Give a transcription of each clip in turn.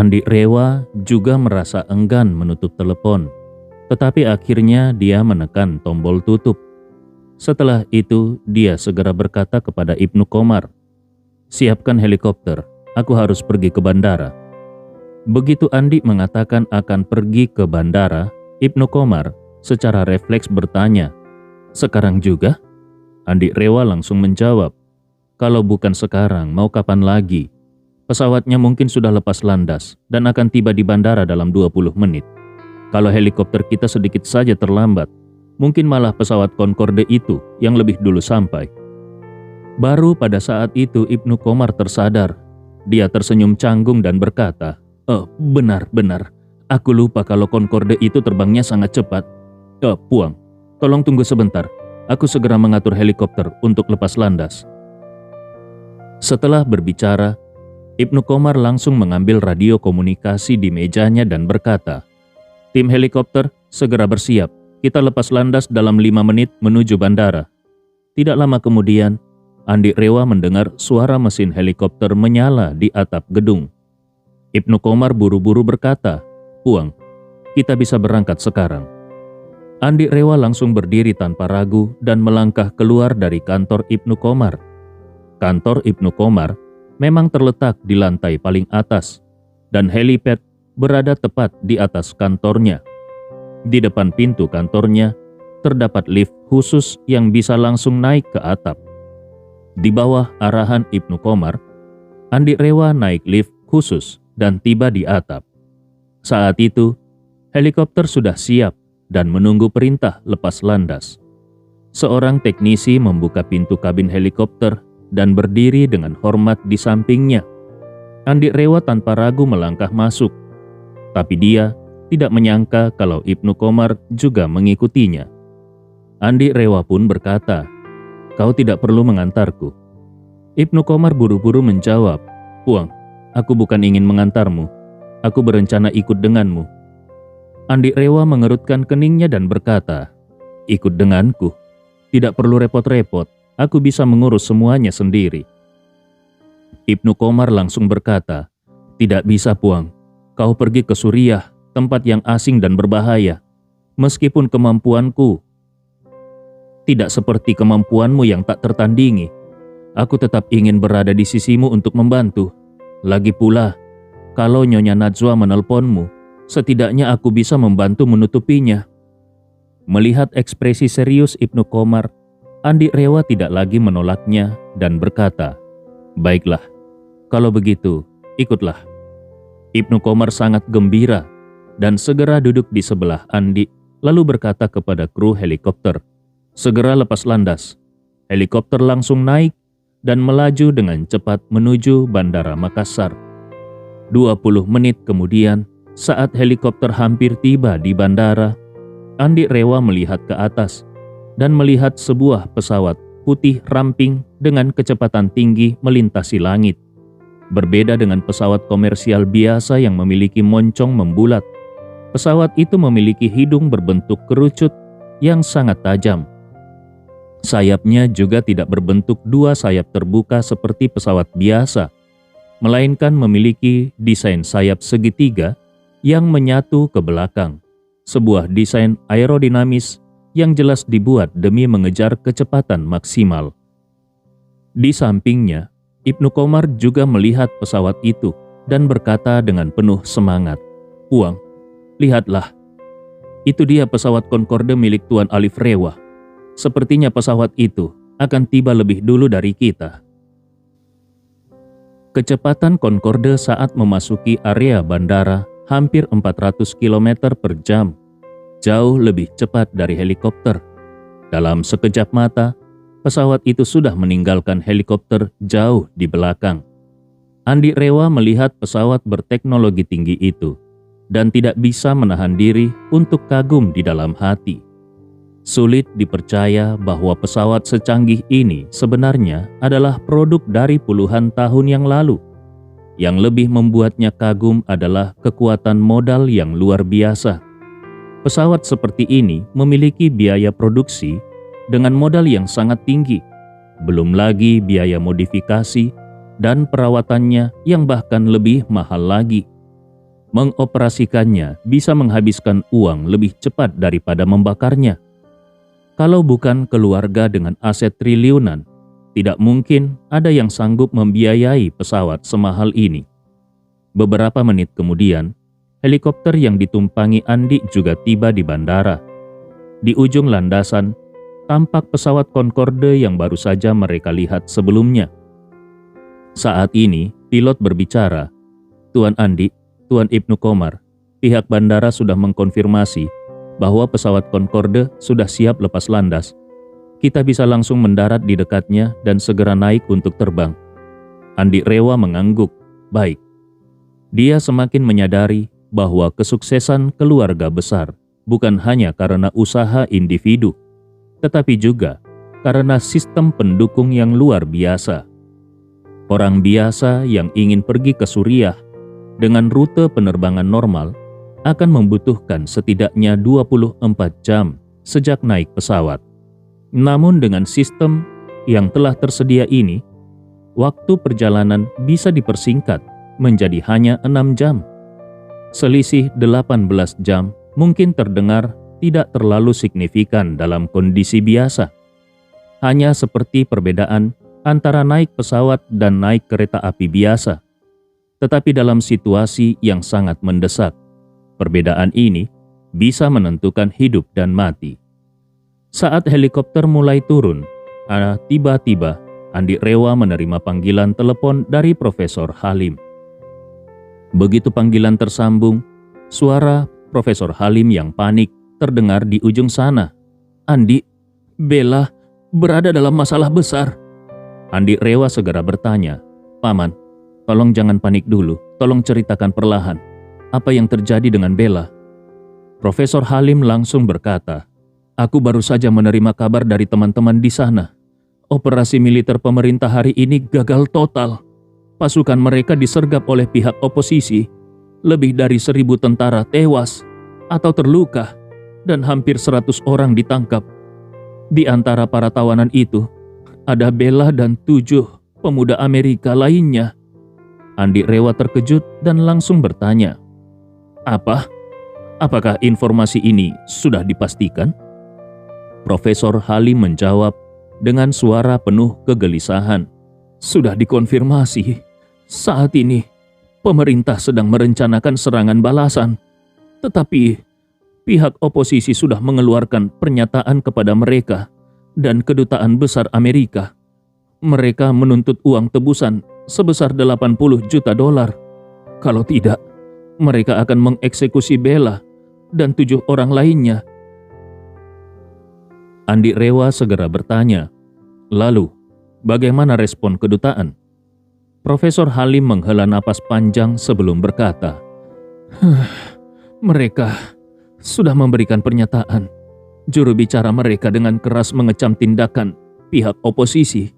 Andi Rewa juga merasa enggan menutup telepon, tetapi akhirnya dia menekan tombol tutup. Setelah itu, dia segera berkata kepada Ibnu Komar, "Siapkan helikopter, aku harus pergi ke bandara." Begitu Andi mengatakan akan pergi ke bandara, Ibnu Komar secara refleks bertanya, "Sekarang juga?" Andi Rewa langsung menjawab, "Kalau bukan sekarang, mau kapan lagi? Pesawatnya mungkin sudah lepas landas dan akan tiba di bandara dalam 20 menit. Kalau helikopter kita sedikit saja terlambat, mungkin malah pesawat Concorde itu yang lebih dulu sampai." Baru pada saat itu Ibnu Komar tersadar. Dia tersenyum canggung dan berkata, "Oh, benar. Aku lupa kalau Concorde itu terbangnya sangat cepat. Puang, tolong tunggu sebentar. Aku segera mengatur helikopter untuk lepas landas." Setelah berbicara, Ibnu Komar langsung mengambil radio komunikasi di mejanya dan berkata, "Tim helikopter, segera bersiap. Kita lepas landas dalam 5 menit menuju bandara." Tidak lama kemudian, Andi Rewa mendengar suara mesin helikopter menyala di atap gedung. Ibnu Komar buru-buru berkata, "Puang, kita bisa berangkat sekarang." Andi Rewa langsung berdiri tanpa ragu dan melangkah keluar dari kantor Ibnu Komar. Kantor Ibnu Komar memang terletak di lantai paling atas, dan helipad berada tepat di atas kantornya. Di depan pintu kantornya, terdapat lift khusus yang bisa langsung naik ke atap. Di bawah arahan Ibnu Komar, Andi Rewa naik lift khusus dan tiba di atap. Saat itu, helikopter sudah siap dan menunggu perintah lepas landas. Seorang teknisi membuka pintu kabin helikopter dan berdiri dengan hormat di sampingnya. Andi Rewa tanpa ragu melangkah masuk, tapi dia tidak menyangka kalau Ibnu Komar juga mengikutinya. Andi Rewa pun berkata, "Kau tidak perlu mengantarku." Ibnu Komar buru-buru menjawab, "Puang, aku bukan ingin mengantarmu. Aku berencana ikut denganmu." Andi Rewa mengerutkan keningnya dan berkata, "Ikut denganku? Tidak perlu repot-repot. Aku bisa mengurus semuanya sendiri." Ibnu Komar langsung berkata, "Tidak bisa, Puang. Kau pergi ke Suriah, tempat yang asing dan berbahaya. Meskipun kemampuanku tidak seperti kemampuanmu yang tak tertandingi, aku tetap ingin berada di sisimu untuk membantu. Lagi pula, kalau Nyonya Najwa menelponmu, setidaknya aku bisa membantu menutupinya." Melihat ekspresi serius Ibnu Komar, Andi Rewa tidak lagi menolaknya dan berkata, "Baiklah, kalau begitu, ikutlah." Ibnu Komar sangat gembira dan segera duduk di sebelah Andi, lalu berkata kepada kru helikopter, "Segera lepas landas." Helikopter langsung naik dan melaju dengan cepat menuju Bandara Makassar. 20 menit kemudian, saat helikopter hampir tiba di bandara, Andi Rewa melihat ke atas dan melihat sebuah pesawat putih ramping dengan kecepatan tinggi melintasi langit. Berbeda dengan pesawat komersial biasa yang memiliki moncong membulat, pesawat itu memiliki hidung berbentuk kerucut yang sangat tajam. Sayapnya juga tidak berbentuk dua sayap terbuka seperti pesawat biasa, melainkan memiliki desain sayap segitiga yang menyatu ke belakang, sebuah desain aerodinamis yang jelas dibuat demi mengejar kecepatan maksimal. Di sampingnya, Ibnu Komar juga melihat pesawat itu dan berkata dengan penuh semangat, "Puang, lihatlah. Itu dia pesawat Concorde milik Tuan Alif Rewa. Sepertinya pesawat itu akan tiba lebih dulu dari kita." Kecepatan Concorde saat memasuki area bandara hampir 400 km per jam, jauh lebih cepat dari helikopter. Dalam sekejap mata, pesawat itu sudah meninggalkan helikopter jauh di belakang. Andi Rewa melihat pesawat berteknologi tinggi itu dan tidak bisa menahan diri untuk kagum di dalam hati. Sulit dipercaya bahwa pesawat secanggih ini sebenarnya adalah produk dari puluhan tahun yang lalu. Yang lebih membuatnya kagum adalah kekuatan modal yang luar biasa. Pesawat seperti ini memiliki biaya produksi dengan modal yang sangat tinggi, belum lagi biaya modifikasi dan perawatannya yang bahkan lebih mahal lagi. Mengoperasikannya bisa menghabiskan uang lebih cepat daripada membakarnya. Kalau bukan keluarga dengan aset triliunan, tidak mungkin ada yang sanggup membiayai pesawat semahal ini. Beberapa menit kemudian, helikopter yang ditumpangi Andi juga tiba di bandara. Di ujung landasan, tampak pesawat Concorde yang baru saja mereka lihat sebelumnya. Saat ini, pilot berbicara, "Tuan Andi, Tuan Ibnu Komar, pihak bandara sudah mengkonfirmasi bahwa pesawat Concorde sudah siap lepas landas. Kita bisa langsung mendarat di dekatnya dan segera naik untuk terbang." Andi Rewa mengangguk. Baik. Dia semakin menyadari bahwa kesuksesan keluarga besar bukan hanya karena usaha individu, tetapi juga karena sistem pendukung yang luar biasa. Orang biasa yang ingin pergi ke Suriah dengan rute penerbangan normal akan membutuhkan setidaknya 24 jam sejak naik pesawat. Namun dengan sistem yang telah tersedia ini, waktu perjalanan bisa dipersingkat menjadi hanya 6 jam. Selisih 18 jam mungkin terdengar tidak terlalu signifikan dalam kondisi biasa. Hanya seperti perbedaan antara naik pesawat dan naik kereta api biasa. Tetapi dalam situasi yang sangat mendesak, perbedaan ini bisa menentukan hidup dan mati. Saat helikopter mulai turun, tiba-tiba Andi Rewa menerima panggilan telepon dari Profesor Halim. Begitu panggilan tersambung, suara Profesor Halim yang panik terdengar di ujung sana. "Andi, Bella berada dalam masalah besar." Andi Rewa segera bertanya, "Paman, tolong jangan panik dulu, tolong ceritakan perlahan. Apa yang terjadi dengan Bella?" Profesor Halim langsung berkata, "Aku baru saja menerima kabar dari teman-teman di sana. Operasi militer pemerintah hari ini gagal total. Pasukan mereka disergap oleh pihak oposisi. Lebih dari 1.000 tentara tewas atau terluka dan hampir 100 orang ditangkap. Di antara para tawanan itu, ada Bella dan 7 pemuda Amerika lainnya." Andi Rewa terkejut dan langsung bertanya, "Apa? Apakah informasi ini sudah dipastikan?" Profesor Halim menjawab dengan suara penuh kegelisahan, "Sudah dikonfirmasi. Saat ini, pemerintah sedang merencanakan serangan balasan. Tetapi, pihak oposisi sudah mengeluarkan pernyataan kepada mereka dan Kedutaan Besar Amerika. Mereka menuntut uang tebusan sebesar 80 juta dolar. Kalau tidak, mereka akan mengeksekusi Bella dan 7 orang lainnya." Andi Rewa segera bertanya, "Lalu, bagaimana respon kedutaan?" Profesor Halim menghela napas panjang sebelum berkata, "Mereka sudah memberikan pernyataan. Juru bicara mereka dengan keras mengecam tindakan pihak oposisi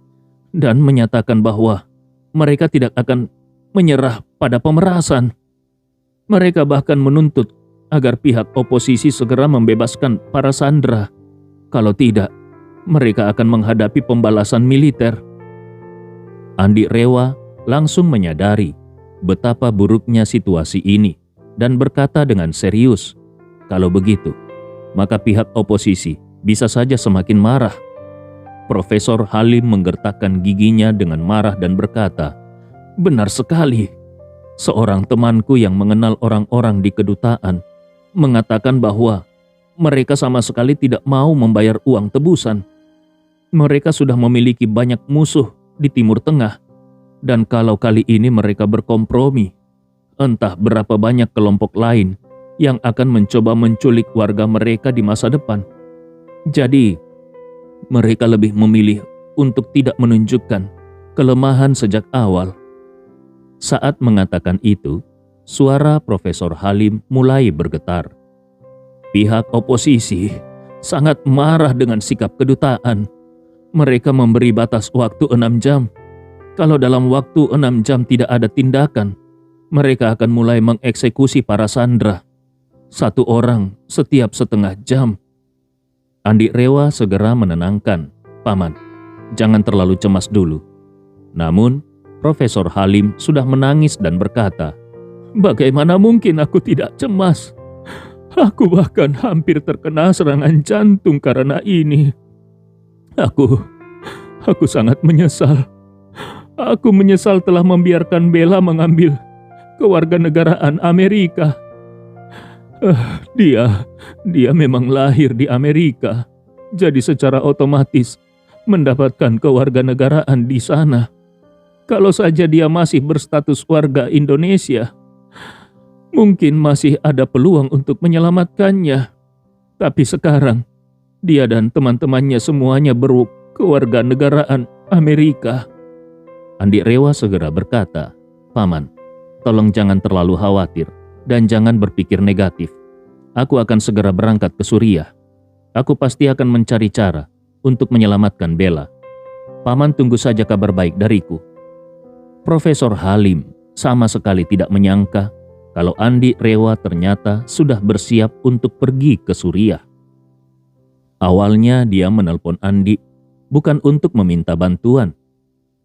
dan menyatakan bahwa mereka tidak akan menyerah pada pemerasan. Mereka bahkan menuntut agar pihak oposisi segera membebaskan para sandera. Kalau tidak, mereka akan menghadapi pembalasan militer." Andi Rewa langsung menyadari betapa buruknya situasi ini dan berkata dengan serius, "Kalau begitu, maka pihak oposisi bisa saja semakin marah." Profesor Halim menggertakkan giginya dengan marah dan berkata, "Benar sekali. Seorang temanku yang mengenal orang-orang di kedutaan mengatakan bahwa mereka sama sekali tidak mau membayar uang tebusan. Mereka sudah memiliki banyak musuh di Timur Tengah, dan kalau kali ini mereka berkompromi, entah berapa banyak kelompok lain yang akan mencoba menculik warga mereka di masa depan. Jadi, mereka lebih memilih untuk tidak menunjukkan kelemahan sejak awal." Saat mengatakan itu, suara Profesor Halim mulai bergetar. "Pihak oposisi sangat marah dengan sikap kedutaan. Mereka memberi batas waktu 6 jam. Kalau dalam waktu 6 jam tidak ada tindakan, mereka akan mulai mengeksekusi para sandera. 1 orang setiap setengah jam." Andi Rewa segera menenangkan, "Paman, jangan terlalu cemas dulu." Namun, Profesor Halim sudah menangis dan berkata, Bagaimana mungkin aku tidak cemas? Aku bahkan hampir terkena serangan jantung karena ini. Aku sangat menyesal. Aku menyesal telah membiarkan Bella mengambil kewarganegaraan Amerika. Dia memang lahir di Amerika, jadi secara otomatis mendapatkan kewarganegaraan di sana. Kalau saja dia masih berstatus warga Indonesia, mungkin masih ada peluang untuk menyelamatkannya. Tapi sekarang, dia dan teman-temannya semuanya berkewarganegaraan Amerika. Andi Rewa segera berkata, "Paman, tolong jangan terlalu khawatir dan jangan berpikir negatif. Aku akan segera berangkat ke Suriah. Aku pasti akan mencari cara untuk menyelamatkan Bella. Paman tunggu saja kabar baik dariku." Profesor Halim sama sekali tidak menyangka kalau Andi Rewa ternyata sudah bersiap untuk pergi ke Suriah. Awalnya dia menelpon Andi bukan untuk meminta bantuan.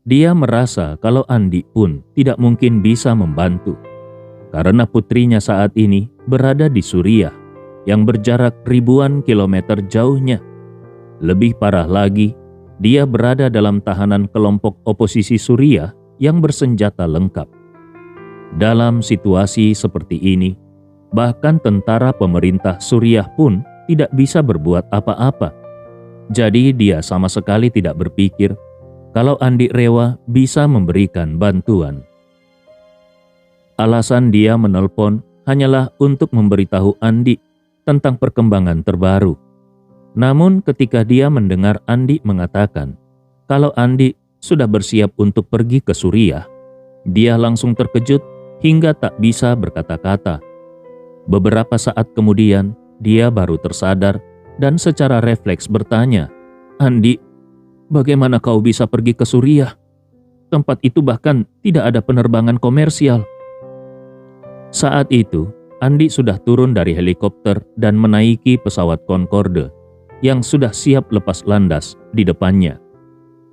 Dia merasa kalau Andi pun tidak mungkin bisa membantu, karena putrinya saat ini berada di Suriah yang berjarak ribuan kilometer jauhnya. Lebih parah lagi, dia berada dalam tahanan kelompok oposisi Suriah yang bersenjata lengkap. Dalam situasi seperti ini, bahkan tentara pemerintah Suriah pun tidak bisa berbuat apa-apa. Jadi dia sama sekali tidak berpikir kalau Andi Rewa bisa memberikan bantuan. Alasan dia menelpon hanyalah untuk memberitahu Andi tentang perkembangan terbaru. Namun ketika dia mendengar Andi mengatakan kalau Andi sudah bersiap untuk pergi ke Suriah, dia langsung terkejut hingga tak bisa berkata-kata. Beberapa saat kemudian, dia baru tersadar dan secara refleks bertanya, "Andi, bagaimana kau bisa pergi ke Suriah? Tempat itu bahkan tidak ada penerbangan komersial." Saat itu, Andi sudah turun dari helikopter dan menaiki pesawat Concorde yang sudah siap lepas landas di depannya.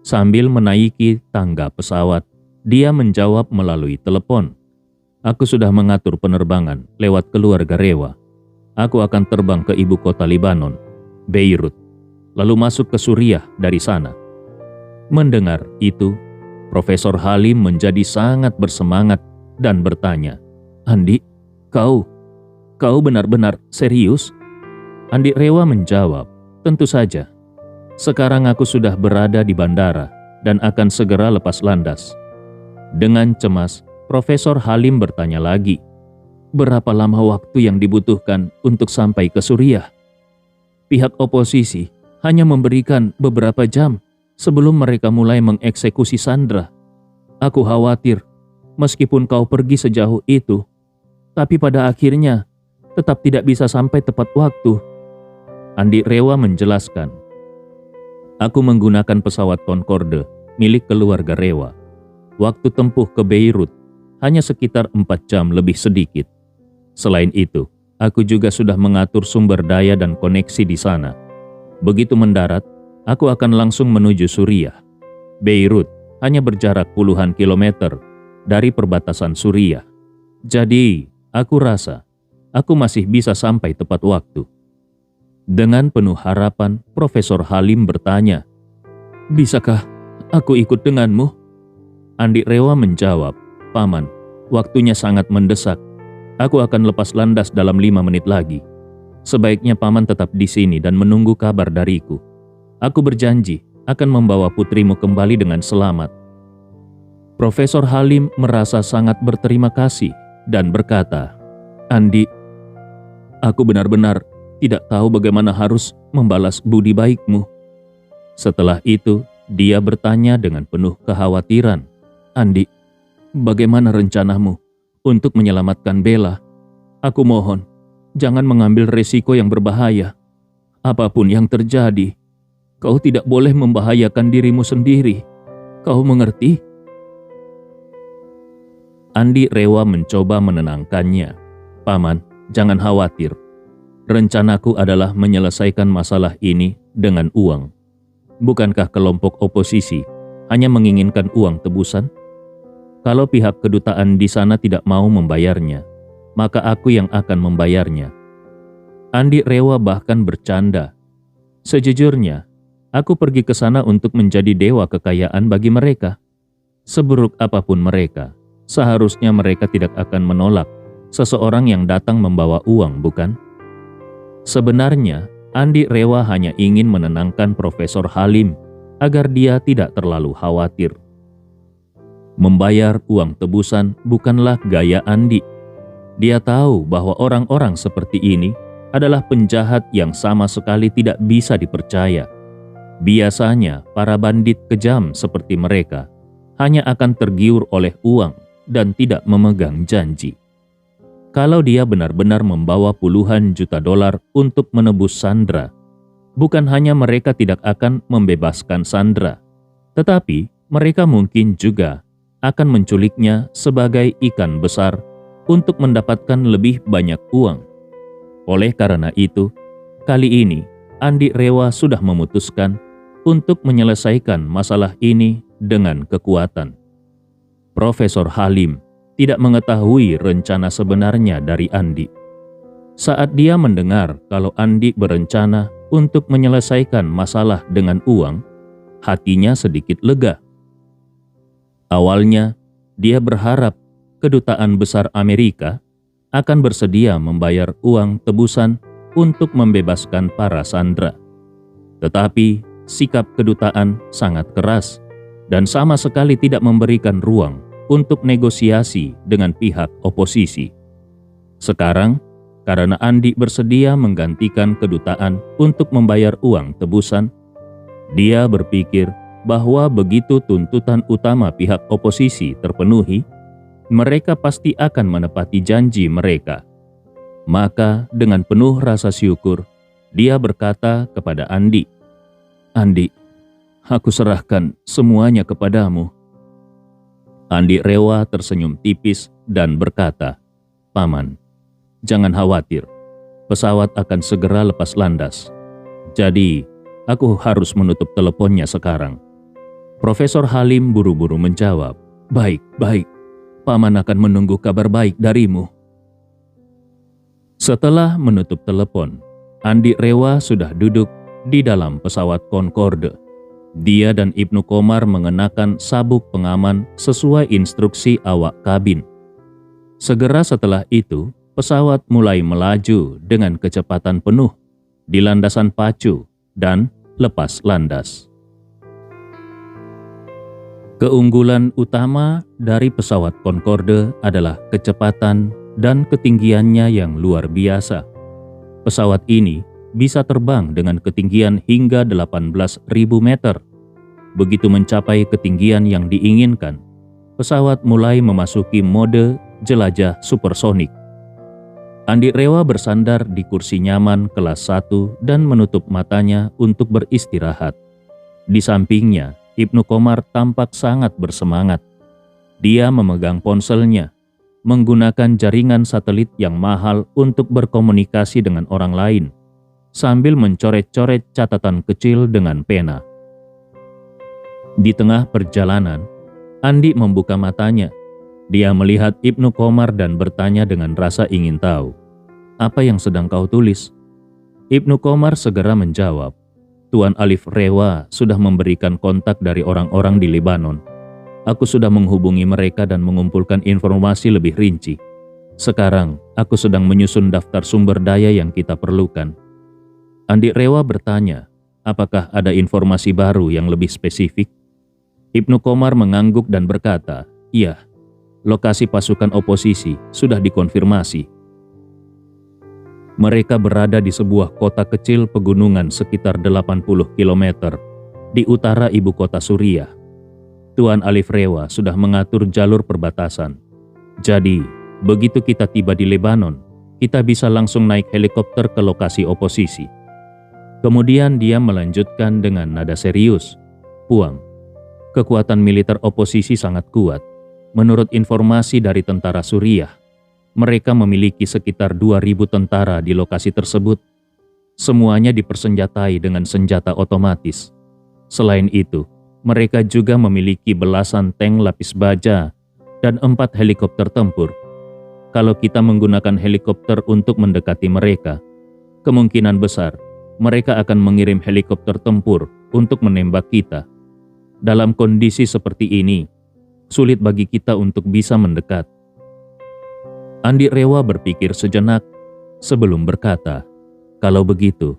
Sambil menaiki tangga pesawat, dia menjawab melalui telepon, "Aku sudah mengatur penerbangan lewat keluarga Rewa. Aku akan terbang ke ibu kota Libanon, Beirut, lalu masuk ke Suriah dari sana." Mendengar itu, Profesor Halim menjadi sangat bersemangat dan bertanya, "Andi, kau benar-benar serius?" Andi Rewa menjawab, "Tentu saja. Sekarang aku sudah berada di bandara dan akan segera lepas landas." Dengan cemas, Profesor Halim bertanya lagi, "Berapa lama waktu yang dibutuhkan untuk sampai ke Suriah?" "Pihak oposisi hanya memberikan beberapa jam sebelum mereka mulai mengeksekusi Sandra. Aku khawatir, meskipun kau pergi sejauh itu, tapi pada akhirnya tetap tidak bisa sampai tepat waktu." Andi Rewa menjelaskan, "Aku menggunakan pesawat Concorde milik keluarga Rewa. Waktu tempuh ke Beirut hanya sekitar 4 jam lebih sedikit. Selain itu, aku juga sudah mengatur sumber daya dan koneksi di sana. Begitu mendarat, aku akan langsung menuju Suriah. Beirut hanya berjarak puluhan kilometer dari perbatasan Suriah. Jadi, aku rasa aku masih bisa sampai tepat waktu." Dengan penuh harapan, Profesor Halim bertanya, "Bisakah aku ikut denganmu?" Andi Rewa menjawab, "Paman, waktunya sangat mendesak. Aku akan lepas landas dalam 5 menit lagi. Sebaiknya Paman tetap di sini dan menunggu kabar dariku. Aku berjanji akan membawa putrimu kembali dengan selamat." Profesor Halim merasa sangat berterima kasih dan berkata, "Andi, aku benar-benar tidak tahu bagaimana harus membalas budi baikmu." Setelah itu, dia bertanya dengan penuh kekhawatiran, "Andi, bagaimana rencanamu untuk menyelamatkan Bella? Aku mohon, jangan mengambil resiko yang berbahaya. Apapun yang terjadi, kau tidak boleh membahayakan dirimu sendiri. Kau mengerti?" Andi Rewa mencoba menenangkannya, "Paman, jangan khawatir. Rencanaku adalah menyelesaikan masalah ini dengan uang. Bukankah kelompok oposisi hanya menginginkan uang tebusan? Kalau pihak kedutaan di sana tidak mau membayarnya, maka aku yang akan membayarnya. Andi Rewa bahkan bercanda. Sejujurnya, aku pergi ke sana untuk menjadi dewa kekayaan bagi mereka. Seburuk apapun mereka, seharusnya mereka tidak akan menolak seseorang yang datang membawa uang, bukan? Sebenarnya, Andi Rewa hanya ingin menenangkan Profesor Halim agar dia tidak terlalu khawatir. Membayar uang tebusan bukanlah gaya Andi. Dia tahu bahwa orang-orang seperti ini adalah penjahat yang sama sekali tidak bisa dipercaya. Biasanya para bandit kejam seperti mereka hanya akan tergiur oleh uang dan tidak memegang janji. Kalau dia benar-benar membawa puluhan juta dolar untuk menebus Sandra, bukan hanya mereka tidak akan membebaskan Sandra, tetapi mereka mungkin juga akan menculiknya sebagai ikan besar untuk mendapatkan lebih banyak uang. Oleh karena itu, kali ini Andi Rewa sudah memutuskan untuk menyelesaikan masalah ini dengan kekuatan. Profesor Halim tidak mengetahui rencana sebenarnya dari Andi. Saat dia mendengar kalau Andi berencana untuk menyelesaikan masalah dengan uang, hatinya sedikit lega. Awalnya, dia berharap Kedutaan Besar Amerika akan bersedia membayar uang tebusan untuk membebaskan para sandera. Tetapi, sikap kedutaan sangat keras dan sama sekali tidak memberikan ruang untuk negosiasi dengan pihak oposisi. Sekarang, karena Andi bersedia menggantikan kedutaan untuk membayar uang tebusan, dia berpikir bahwa begitu tuntutan utama pihak oposisi terpenuhi, mereka pasti akan menepati janji mereka. Maka dengan penuh rasa syukur, dia berkata kepada Andi, "Andi, aku serahkan semuanya kepadamu." Andi Rewa tersenyum tipis dan berkata, "Paman, jangan khawatir, pesawat akan segera lepas landas. Jadi, aku harus menutup teleponnya sekarang." Profesor Halim buru-buru menjawab, "Baik, baik. Paman akan menunggu kabar baik darimu." Setelah menutup telepon, Andi Rewa sudah duduk di dalam pesawat Concorde. Dia dan Ibnu Komar mengenakan sabuk pengaman sesuai instruksi awak kabin. Segera setelah itu, pesawat mulai melaju dengan kecepatan penuh di landasan pacu dan lepas landas. Keunggulan utama dari pesawat Concorde adalah kecepatan dan ketinggiannya yang luar biasa. Pesawat ini bisa terbang dengan ketinggian hingga 18.000 meter. Begitu mencapai ketinggian yang diinginkan, pesawat mulai memasuki mode jelajah supersonik. Andi Rewa bersandar di kursi nyaman kelas 1 dan menutup matanya untuk beristirahat. Di sampingnya, Ibnu Komar tampak sangat bersemangat. Dia memegang ponselnya, menggunakan jaringan satelit yang mahal untuk berkomunikasi dengan orang lain, sambil mencoret-coret catatan kecil dengan pena. Di tengah perjalanan, Andi membuka matanya. Dia melihat Ibnu Komar dan bertanya dengan rasa ingin tahu, "Apa yang sedang kau tulis?" Ibnu Komar segera menjawab, "Tuan Alif Rewa sudah memberikan kontak dari orang-orang di Lebanon. Aku sudah menghubungi mereka dan mengumpulkan informasi lebih rinci. Sekarang, aku sedang menyusun daftar sumber daya yang kita perlukan." Andi Rewa bertanya, "Apakah ada informasi baru yang lebih spesifik?" Ibnu Komar mengangguk dan berkata, "Iya, lokasi pasukan oposisi sudah dikonfirmasi. Mereka berada di sebuah kota kecil pegunungan sekitar 80 km di utara ibu kota Suriah. Tuan Alif Rewa sudah mengatur jalur perbatasan. Jadi, begitu kita tiba di Lebanon, kita bisa langsung naik helikopter ke lokasi oposisi." Kemudian dia melanjutkan dengan nada serius, "Puang, kekuatan militer oposisi sangat kuat. Menurut informasi dari tentara Suriah, mereka memiliki sekitar 2.000 tentara di lokasi tersebut. Semuanya dipersenjatai dengan senjata otomatis. Selain itu, mereka juga memiliki belasan tank lapis baja dan 4 helikopter tempur. Kalau kita menggunakan helikopter untuk mendekati mereka, kemungkinan besar mereka akan mengirim helikopter tempur untuk menembak kita. Dalam kondisi seperti ini, sulit bagi kita untuk bisa mendekat. Andi Rewa berpikir sejenak sebelum berkata, kalau begitu,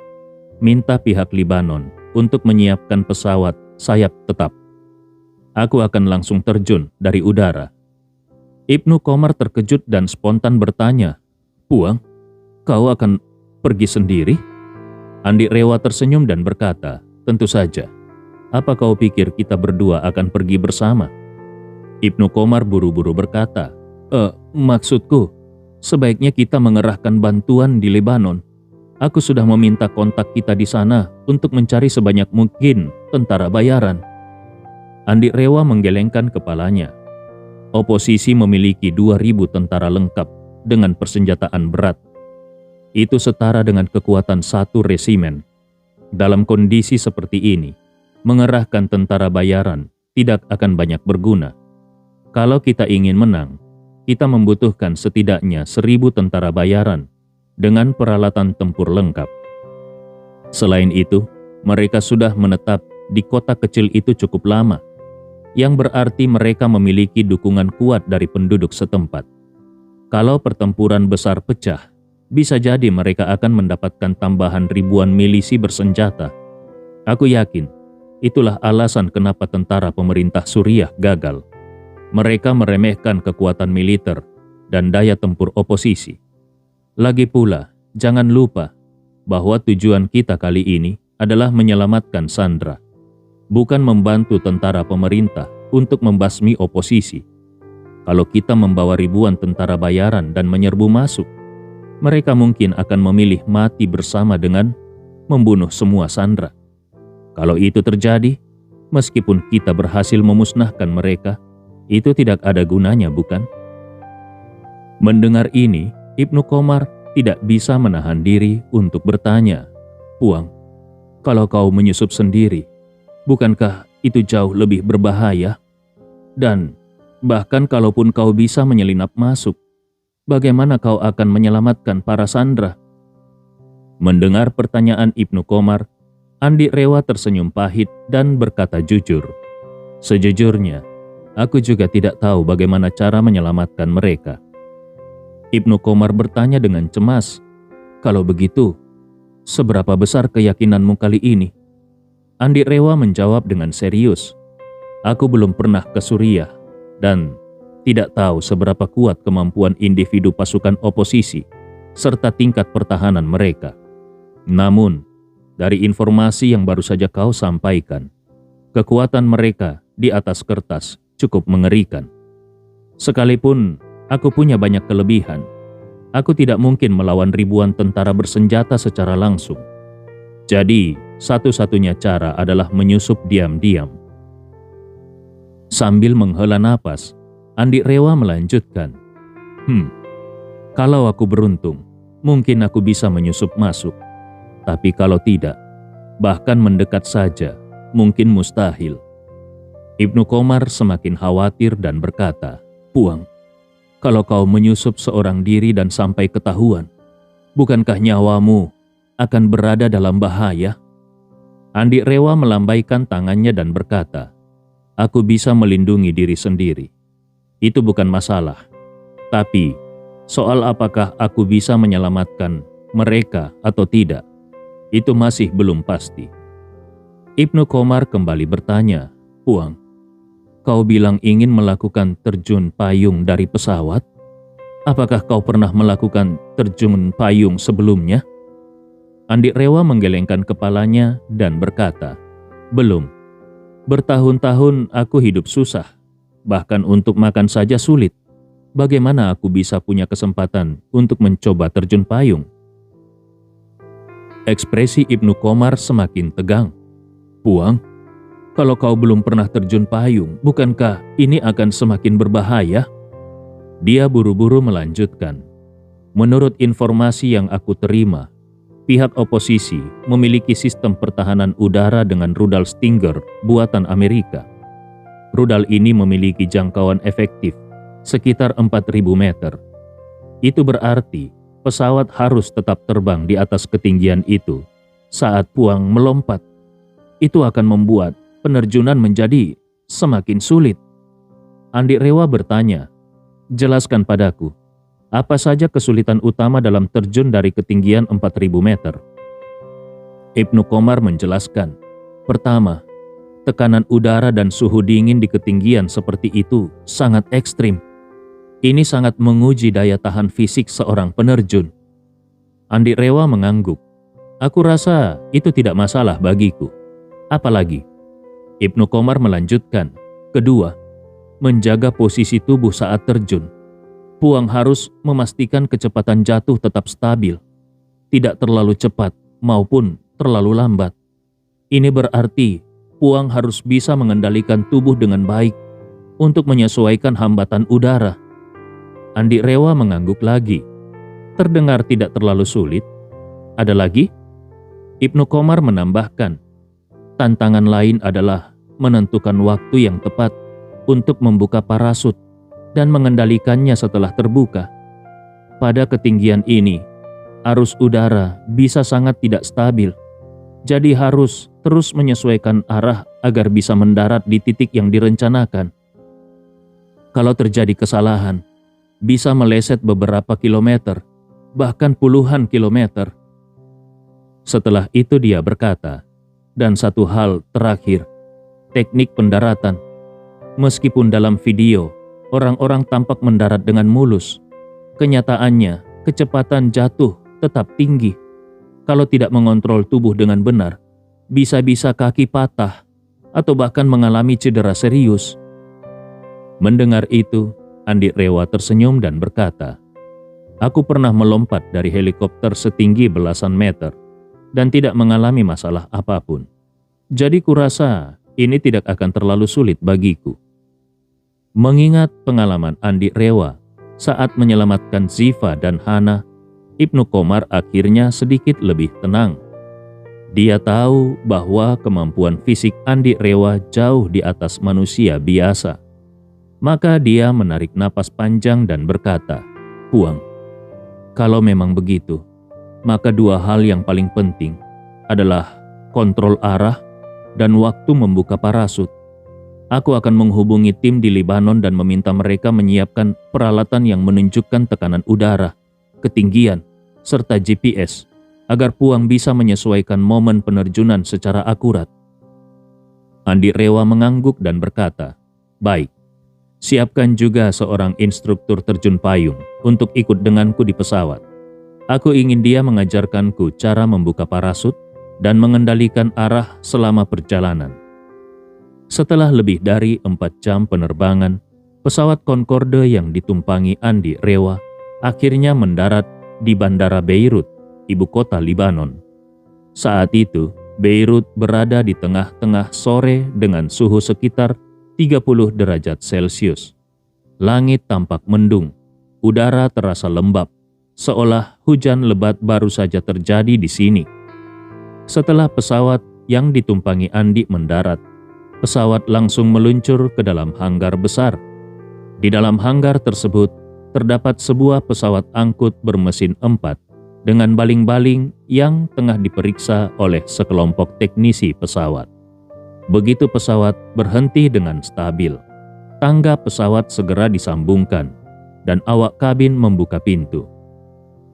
minta pihak Libanon untuk menyiapkan pesawat sayap tetap. Aku akan langsung terjun dari udara. Ibnu Qomar terkejut dan spontan bertanya, Puang, kau akan pergi sendiri? Andi Rewa tersenyum dan berkata, tentu saja. Apa kau pikir kita berdua akan pergi bersama? Ibnu Qomar buru-buru berkata, maksudku, sebaiknya kita mengerahkan bantuan di Lebanon. Aku sudah meminta kontak kita di sana untuk mencari sebanyak mungkin tentara bayaran. Andi Rewa menggelengkan kepalanya. Oposisi memiliki 2.000 tentara lengkap dengan persenjataan berat. Itu setara dengan kekuatan satu resimen. Dalam kondisi seperti ini, mengerahkan tentara bayaran tidak akan banyak berguna. Kalau kita ingin menang, kita membutuhkan setidaknya 1.000 tentara bayaran dengan peralatan tempur lengkap. Selain itu, mereka sudah menetap di kota kecil itu cukup lama, yang berarti mereka memiliki dukungan kuat dari penduduk setempat. Kalau pertempuran besar pecah, bisa jadi mereka akan mendapatkan tambahan ribuan milisi bersenjata. Aku yakin, itulah alasan kenapa tentara pemerintah Suriah gagal. Mereka meremehkan kekuatan militer dan daya tempur oposisi. Lagi pula, jangan lupa bahwa tujuan kita kali ini adalah menyelamatkan Sandra, bukan membantu tentara pemerintah untuk membasmi oposisi. Kalau kita membawa ribuan tentara bayaran dan menyerbu masuk, mereka mungkin akan memilih mati bersama dengan membunuh semua Sandra. Kalau itu terjadi, meskipun kita berhasil memusnahkan mereka, itu tidak ada gunanya, bukan? Mendengar ini, Ibnu Qomar tidak bisa menahan diri untuk bertanya, Puang, kalau kau menyusup sendiri, bukankah itu jauh lebih berbahaya? Dan bahkan kalaupun kau bisa menyelinap masuk, bagaimana kau akan menyelamatkan para Sandra? Mendengar pertanyaan Ibnu Qomar, Andi Rewa tersenyum pahit dan berkata jujur, sejujurnya, aku juga tidak tahu bagaimana cara menyelamatkan mereka. Ibnu Qomar bertanya dengan cemas, kalau begitu, seberapa besar keyakinanmu kali ini? Andi Rewa menjawab dengan serius, aku belum pernah ke Suriah dan tidak tahu seberapa kuat kemampuan individu pasukan oposisi serta tingkat pertahanan mereka. Namun, dari informasi yang baru saja kau sampaikan, kekuatan mereka di atas kertas cukup mengerikan. Sekalipun aku punya banyak kelebihan, aku tidak mungkin melawan ribuan tentara bersenjata secara langsung. Jadi, satu-satunya cara adalah menyusup diam-diam. Sambil menghela napas, Andi Rewa melanjutkan, kalau aku beruntung, mungkin aku bisa menyusup masuk. Tapi kalau tidak, bahkan mendekat saja, mungkin mustahil. Ibnu Qomar semakin khawatir dan berkata, Puang, kalau kau menyusup seorang diri dan sampai ketahuan, bukankah nyawamu akan berada dalam bahaya? Andi Rewa melambaikan tangannya dan berkata, aku bisa melindungi diri sendiri. Itu bukan masalah. Tapi, soal apakah aku bisa menyelamatkan mereka atau tidak, itu masih belum pasti. Ibnu Qomar kembali bertanya, Puang, kau bilang ingin melakukan terjun payung dari pesawat? Apakah kau pernah melakukan terjun payung sebelumnya? Andi Rewa menggelengkan kepalanya dan berkata, belum. Bertahun-tahun aku hidup susah, bahkan untuk makan saja sulit. Bagaimana aku bisa punya kesempatan untuk mencoba terjun payung? Ekspresi Ibnu Qomar semakin tegang. Puang, kalau kau belum pernah terjun payung, bukankah ini akan semakin berbahaya? Dia buru-buru melanjutkan. Menurut informasi yang aku terima, pihak oposisi memiliki sistem pertahanan udara dengan rudal Stinger buatan Amerika. Rudal ini memiliki jangkauan efektif sekitar 4.000 meter. Itu berarti pesawat harus tetap terbang di atas ketinggian itu saat Puang melompat. Itu akan membuat penerjunan menjadi semakin sulit. Andi Rewa bertanya, "Jelaskan padaku, apa saja kesulitan utama dalam terjun dari ketinggian 4.000 meter?" Ibnu Komar menjelaskan, "Pertama, tekanan udara dan suhu dingin di ketinggian seperti itu sangat ekstrim. Ini sangat menguji daya tahan fisik seorang penerjun." Andi Rewa mengangguk. "Aku rasa itu tidak masalah bagiku. Apalagi?" Ibnu Komar melanjutkan, "Kedua, menjaga posisi tubuh saat terjun. Puang harus memastikan kecepatan jatuh tetap stabil, tidak terlalu cepat maupun terlalu lambat. Ini berarti Puang harus bisa mengendalikan tubuh dengan baik untuk menyesuaikan hambatan udara." Andi Rewa mengangguk lagi. "Terdengar tidak terlalu sulit. Ada lagi?" Ibnu Komar menambahkan, "Tantangan lain adalah menentukan waktu yang tepat untuk membuka parasut dan mengendalikannya setelah terbuka. Pada ketinggian ini, arus udara bisa sangat tidak stabil, jadi harus terus menyesuaikan arah agar bisa mendarat di titik yang direncanakan. Kalau terjadi kesalahan, bisa meleset beberapa kilometer, bahkan puluhan kilometer." Setelah itu dia berkata, "Dan satu hal terakhir, teknik pendaratan. Meskipun dalam video, orang-orang tampak mendarat dengan mulus, kenyataannya kecepatan jatuh tetap tinggi. Kalau tidak mengontrol tubuh dengan benar, bisa-bisa kaki patah atau bahkan mengalami cedera serius." Mendengar itu, Andi Rewa tersenyum dan berkata, "Aku pernah melompat dari helikopter setinggi belasan meter dan tidak mengalami masalah apapun. Jadi kurasa ini tidak akan terlalu sulit bagiku." Mengingat pengalaman Andi Rewa saat menyelamatkan Ziva dan Hana, Ibnu Komar akhirnya sedikit lebih tenang. Dia tahu bahwa kemampuan fisik Andi Rewa jauh di atas manusia biasa. Maka dia menarik napas panjang dan berkata, "Puang, kalau memang begitu, maka dua hal yang paling penting adalah kontrol arah dan waktu membuka parasut. Aku akan menghubungi tim di Libanon dan meminta mereka menyiapkan peralatan yang menunjukkan tekanan udara, ketinggian, serta GPS, agar Puang bisa menyesuaikan momen penerjunan secara akurat." Andi Rewa mengangguk dan berkata, "Baik. Siapkan juga seorang instruktur terjun payung untuk ikut denganku di pesawat. Aku ingin dia mengajarkanku cara membuka parasut dan mengendalikan arah selama perjalanan." Setelah lebih dari 4 jam penerbangan, pesawat Concorde yang ditumpangi Andi Rewa akhirnya mendarat di Bandara Beirut, ibu kota Libanon. Saat itu, Beirut berada di tengah-tengah sore dengan suhu sekitar 30 derajat Celcius. Langit tampak mendung, udara terasa lembab, seolah hujan lebat baru saja terjadi di sini. Setelah pesawat yang ditumpangi Andi mendarat, pesawat langsung meluncur ke dalam hanggar besar. Di dalam hanggar tersebut, terdapat sebuah pesawat angkut bermesin 4 dengan baling-baling yang tengah diperiksa oleh sekelompok teknisi pesawat. Begitu pesawat berhenti dengan stabil, tangga pesawat segera disambungkan dan awak kabin membuka pintu.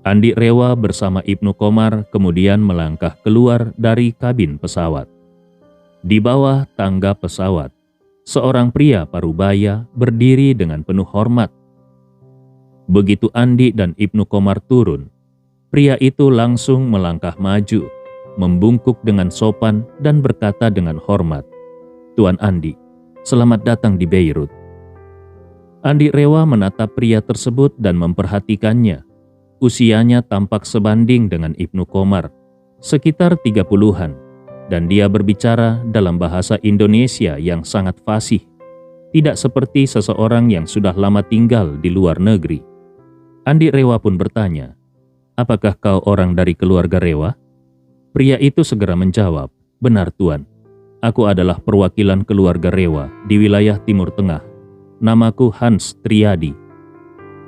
Andi Rewa bersama Ibnu Komar kemudian melangkah keluar dari kabin pesawat. Di bawah tangga pesawat, seorang pria parubaya berdiri dengan penuh hormat. Begitu Andi dan Ibnu Komar turun, pria itu langsung melangkah maju, membungkuk dengan sopan dan berkata dengan hormat, "Tuan Andi, selamat datang di Beirut." Andi Rewa menatap pria tersebut dan memperhatikannya. Usianya tampak sebanding dengan Ibnu Komar, sekitar 30-an, dan dia berbicara dalam bahasa Indonesia yang sangat fasih, tidak seperti seseorang yang sudah lama tinggal di luar negeri. Andi Rewa pun bertanya, "Apakah kau orang dari keluarga Rewa?" Pria itu segera menjawab, "Benar Tuan, aku adalah perwakilan keluarga Rewa di wilayah Timur Tengah. Namaku Hans Triadi."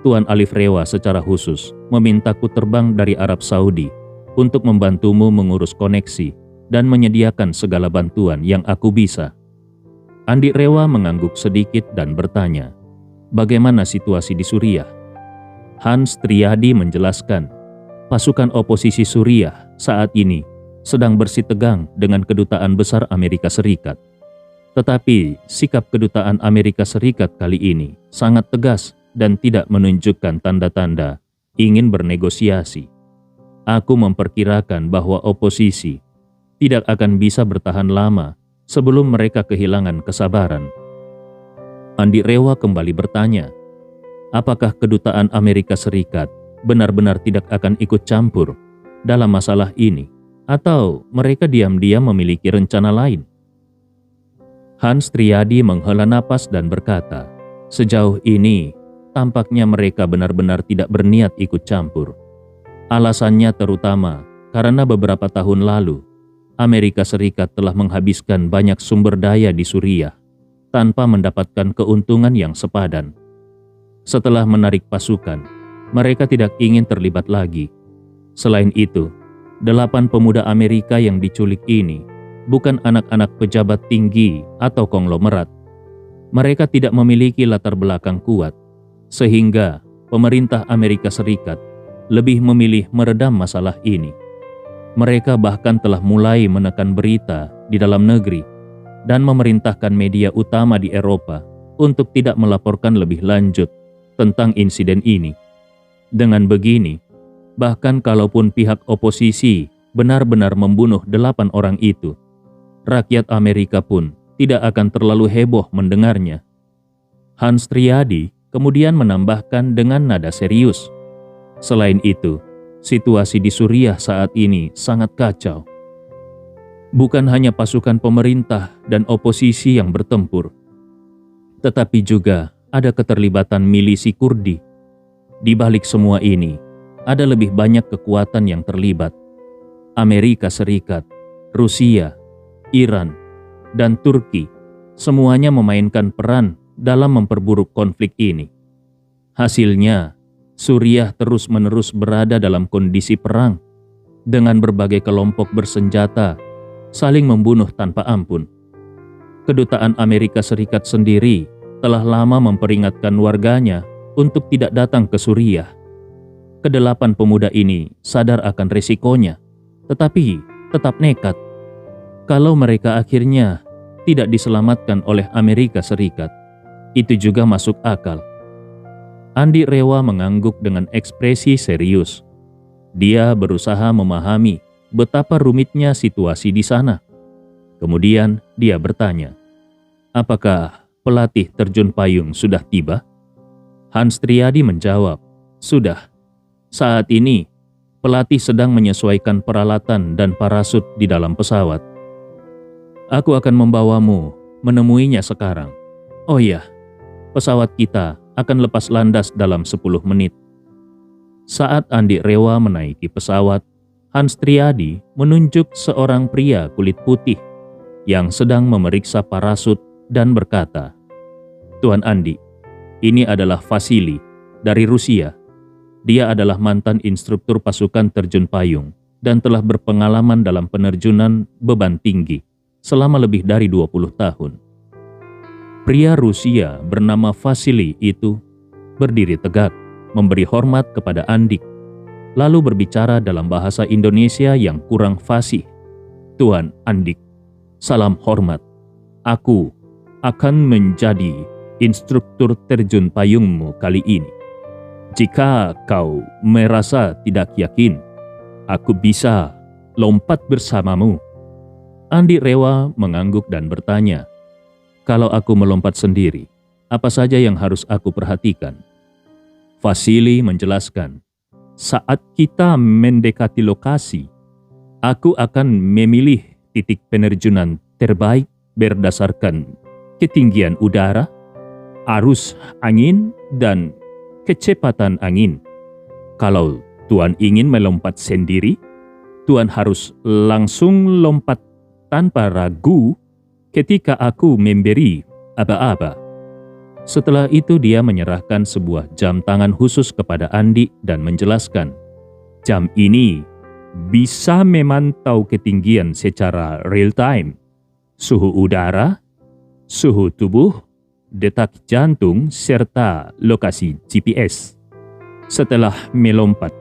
Tuan Alif Rewa secara khusus memintaku terbang dari Arab Saudi untuk membantumu mengurus koneksi dan menyediakan segala bantuan yang aku bisa. Andi Rewa mengangguk sedikit dan bertanya, bagaimana situasi di Suriah? Hans Triadi menjelaskan, pasukan oposisi Suriah saat ini sedang bersitegang dengan Kedutaan Besar Amerika Serikat. Tetapi sikap Kedutaan Amerika Serikat kali ini sangat tegas dan tidak menunjukkan tanda-tanda ingin bernegosiasi. Aku memperkirakan bahwa oposisi tidak akan bisa bertahan lama sebelum mereka kehilangan kesabaran. Andi Rewa kembali bertanya, apakah Kedutaan Amerika Serikat benar-benar tidak akan ikut campur dalam masalah ini, atau mereka diam-diam memiliki rencana lain? Hans Triadi menghela napas dan berkata, sejauh ini tampaknya mereka benar-benar tidak berniat ikut campur. Alasannya terutama karena beberapa tahun lalu, Amerika Serikat telah menghabiskan banyak sumber daya di Suriah tanpa mendapatkan keuntungan yang sepadan. Setelah menarik pasukan, mereka tidak ingin terlibat lagi. Selain itu, 8 pemuda Amerika yang diculik ini bukan anak-anak pejabat tinggi atau konglomerat. Mereka tidak memiliki latar belakang kuat, sehingga pemerintah Amerika Serikat lebih memilih meredam masalah ini. Mereka bahkan telah mulai menekan berita di dalam negeri dan memerintahkan media utama di Eropa untuk tidak melaporkan lebih lanjut tentang insiden ini. Dengan begini, bahkan kalaupun pihak oposisi benar-benar membunuh 8 orang itu, rakyat Amerika pun tidak akan terlalu heboh mendengarnya. Hans Triadi kemudian menambahkan dengan nada serius, selain itu, situasi di Suriah saat ini sangat kacau. Bukan hanya pasukan pemerintah dan oposisi yang bertempur, tetapi juga ada keterlibatan milisi Kurdi. Di balik semua ini, ada lebih banyak kekuatan yang terlibat. Amerika Serikat, Rusia, Iran, dan Turki semuanya memainkan peran dalam memperburuk konflik ini. Hasilnya, Suriah terus-menerus berada dalam kondisi perang dengan berbagai kelompok bersenjata saling membunuh tanpa ampun. Kedutaan Amerika Serikat sendiri telah lama memperingatkan warganya untuk tidak datang ke Suriah. Ke-8 pemuda ini sadar akan risikonya, tetapi tetap nekat. Kalau mereka akhirnya tidak diselamatkan oleh Amerika Serikat, itu juga masuk akal. Andi Rewa mengangguk dengan ekspresi serius. Dia berusaha memahami betapa rumitnya situasi di sana. Kemudian dia bertanya, apakah pelatih terjun payung sudah tiba? Hans Triadi menjawab, sudah. Saat ini, pelatih sedang menyesuaikan peralatan dan parasut di dalam pesawat. Aku akan membawamu menemuinya sekarang. Oh iya, pesawat kita akan lepas landas dalam 10 menit. Saat Andi Rewa menaiki pesawat, Hans Triadi menunjuk seorang pria kulit putih yang sedang memeriksa parasut dan berkata, Tuan Andi, ini adalah Vasili dari Rusia. Dia adalah mantan instruktur pasukan terjun payung dan telah berpengalaman dalam penerjunan beban tinggi selama lebih dari 20 tahun. Pria Rusia bernama Vasili itu berdiri tegak, memberi hormat kepada Andik, lalu berbicara dalam bahasa Indonesia yang kurang fasih. Tuan Andik, salam hormat. Aku akan menjadi instruktur terjun payungmu kali ini. Jika kau merasa tidak yakin, aku bisa lompat bersamamu. Andi Rewa mengangguk dan bertanya, kalau aku melompat sendiri, apa saja yang harus aku perhatikan? Vasili menjelaskan, saat kita mendekati lokasi, aku akan memilih titik penerjunan terbaik berdasarkan ketinggian udara, arus angin, dan kecepatan angin. Kalau Tuan ingin melompat sendiri, Tuan harus langsung lompat tanpa ragu ketika aku memberi aba-aba. Setelah itu dia menyerahkan sebuah jam tangan khusus kepada Andi dan menjelaskan, jam ini bisa memantau ketinggian secara real time, suhu udara, suhu tubuh, detak jantung, serta lokasi GPS. Setelah melompat,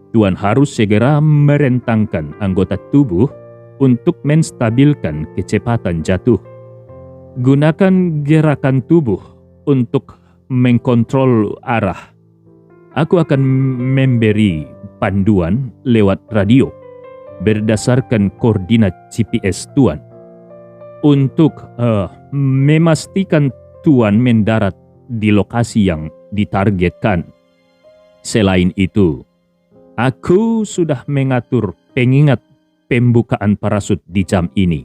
Tuan harus segera merentangkan anggota tubuh untuk menstabilkan kecepatan jatuh. Gunakan gerakan tubuh untuk mengkontrol arah. Aku akan memberi panduan lewat radio berdasarkan koordinat GPS Tuan untuk memastikan Tuan mendarat di lokasi yang ditargetkan. Selain itu, aku sudah mengatur pengingat pembukaan parasut di jam ini.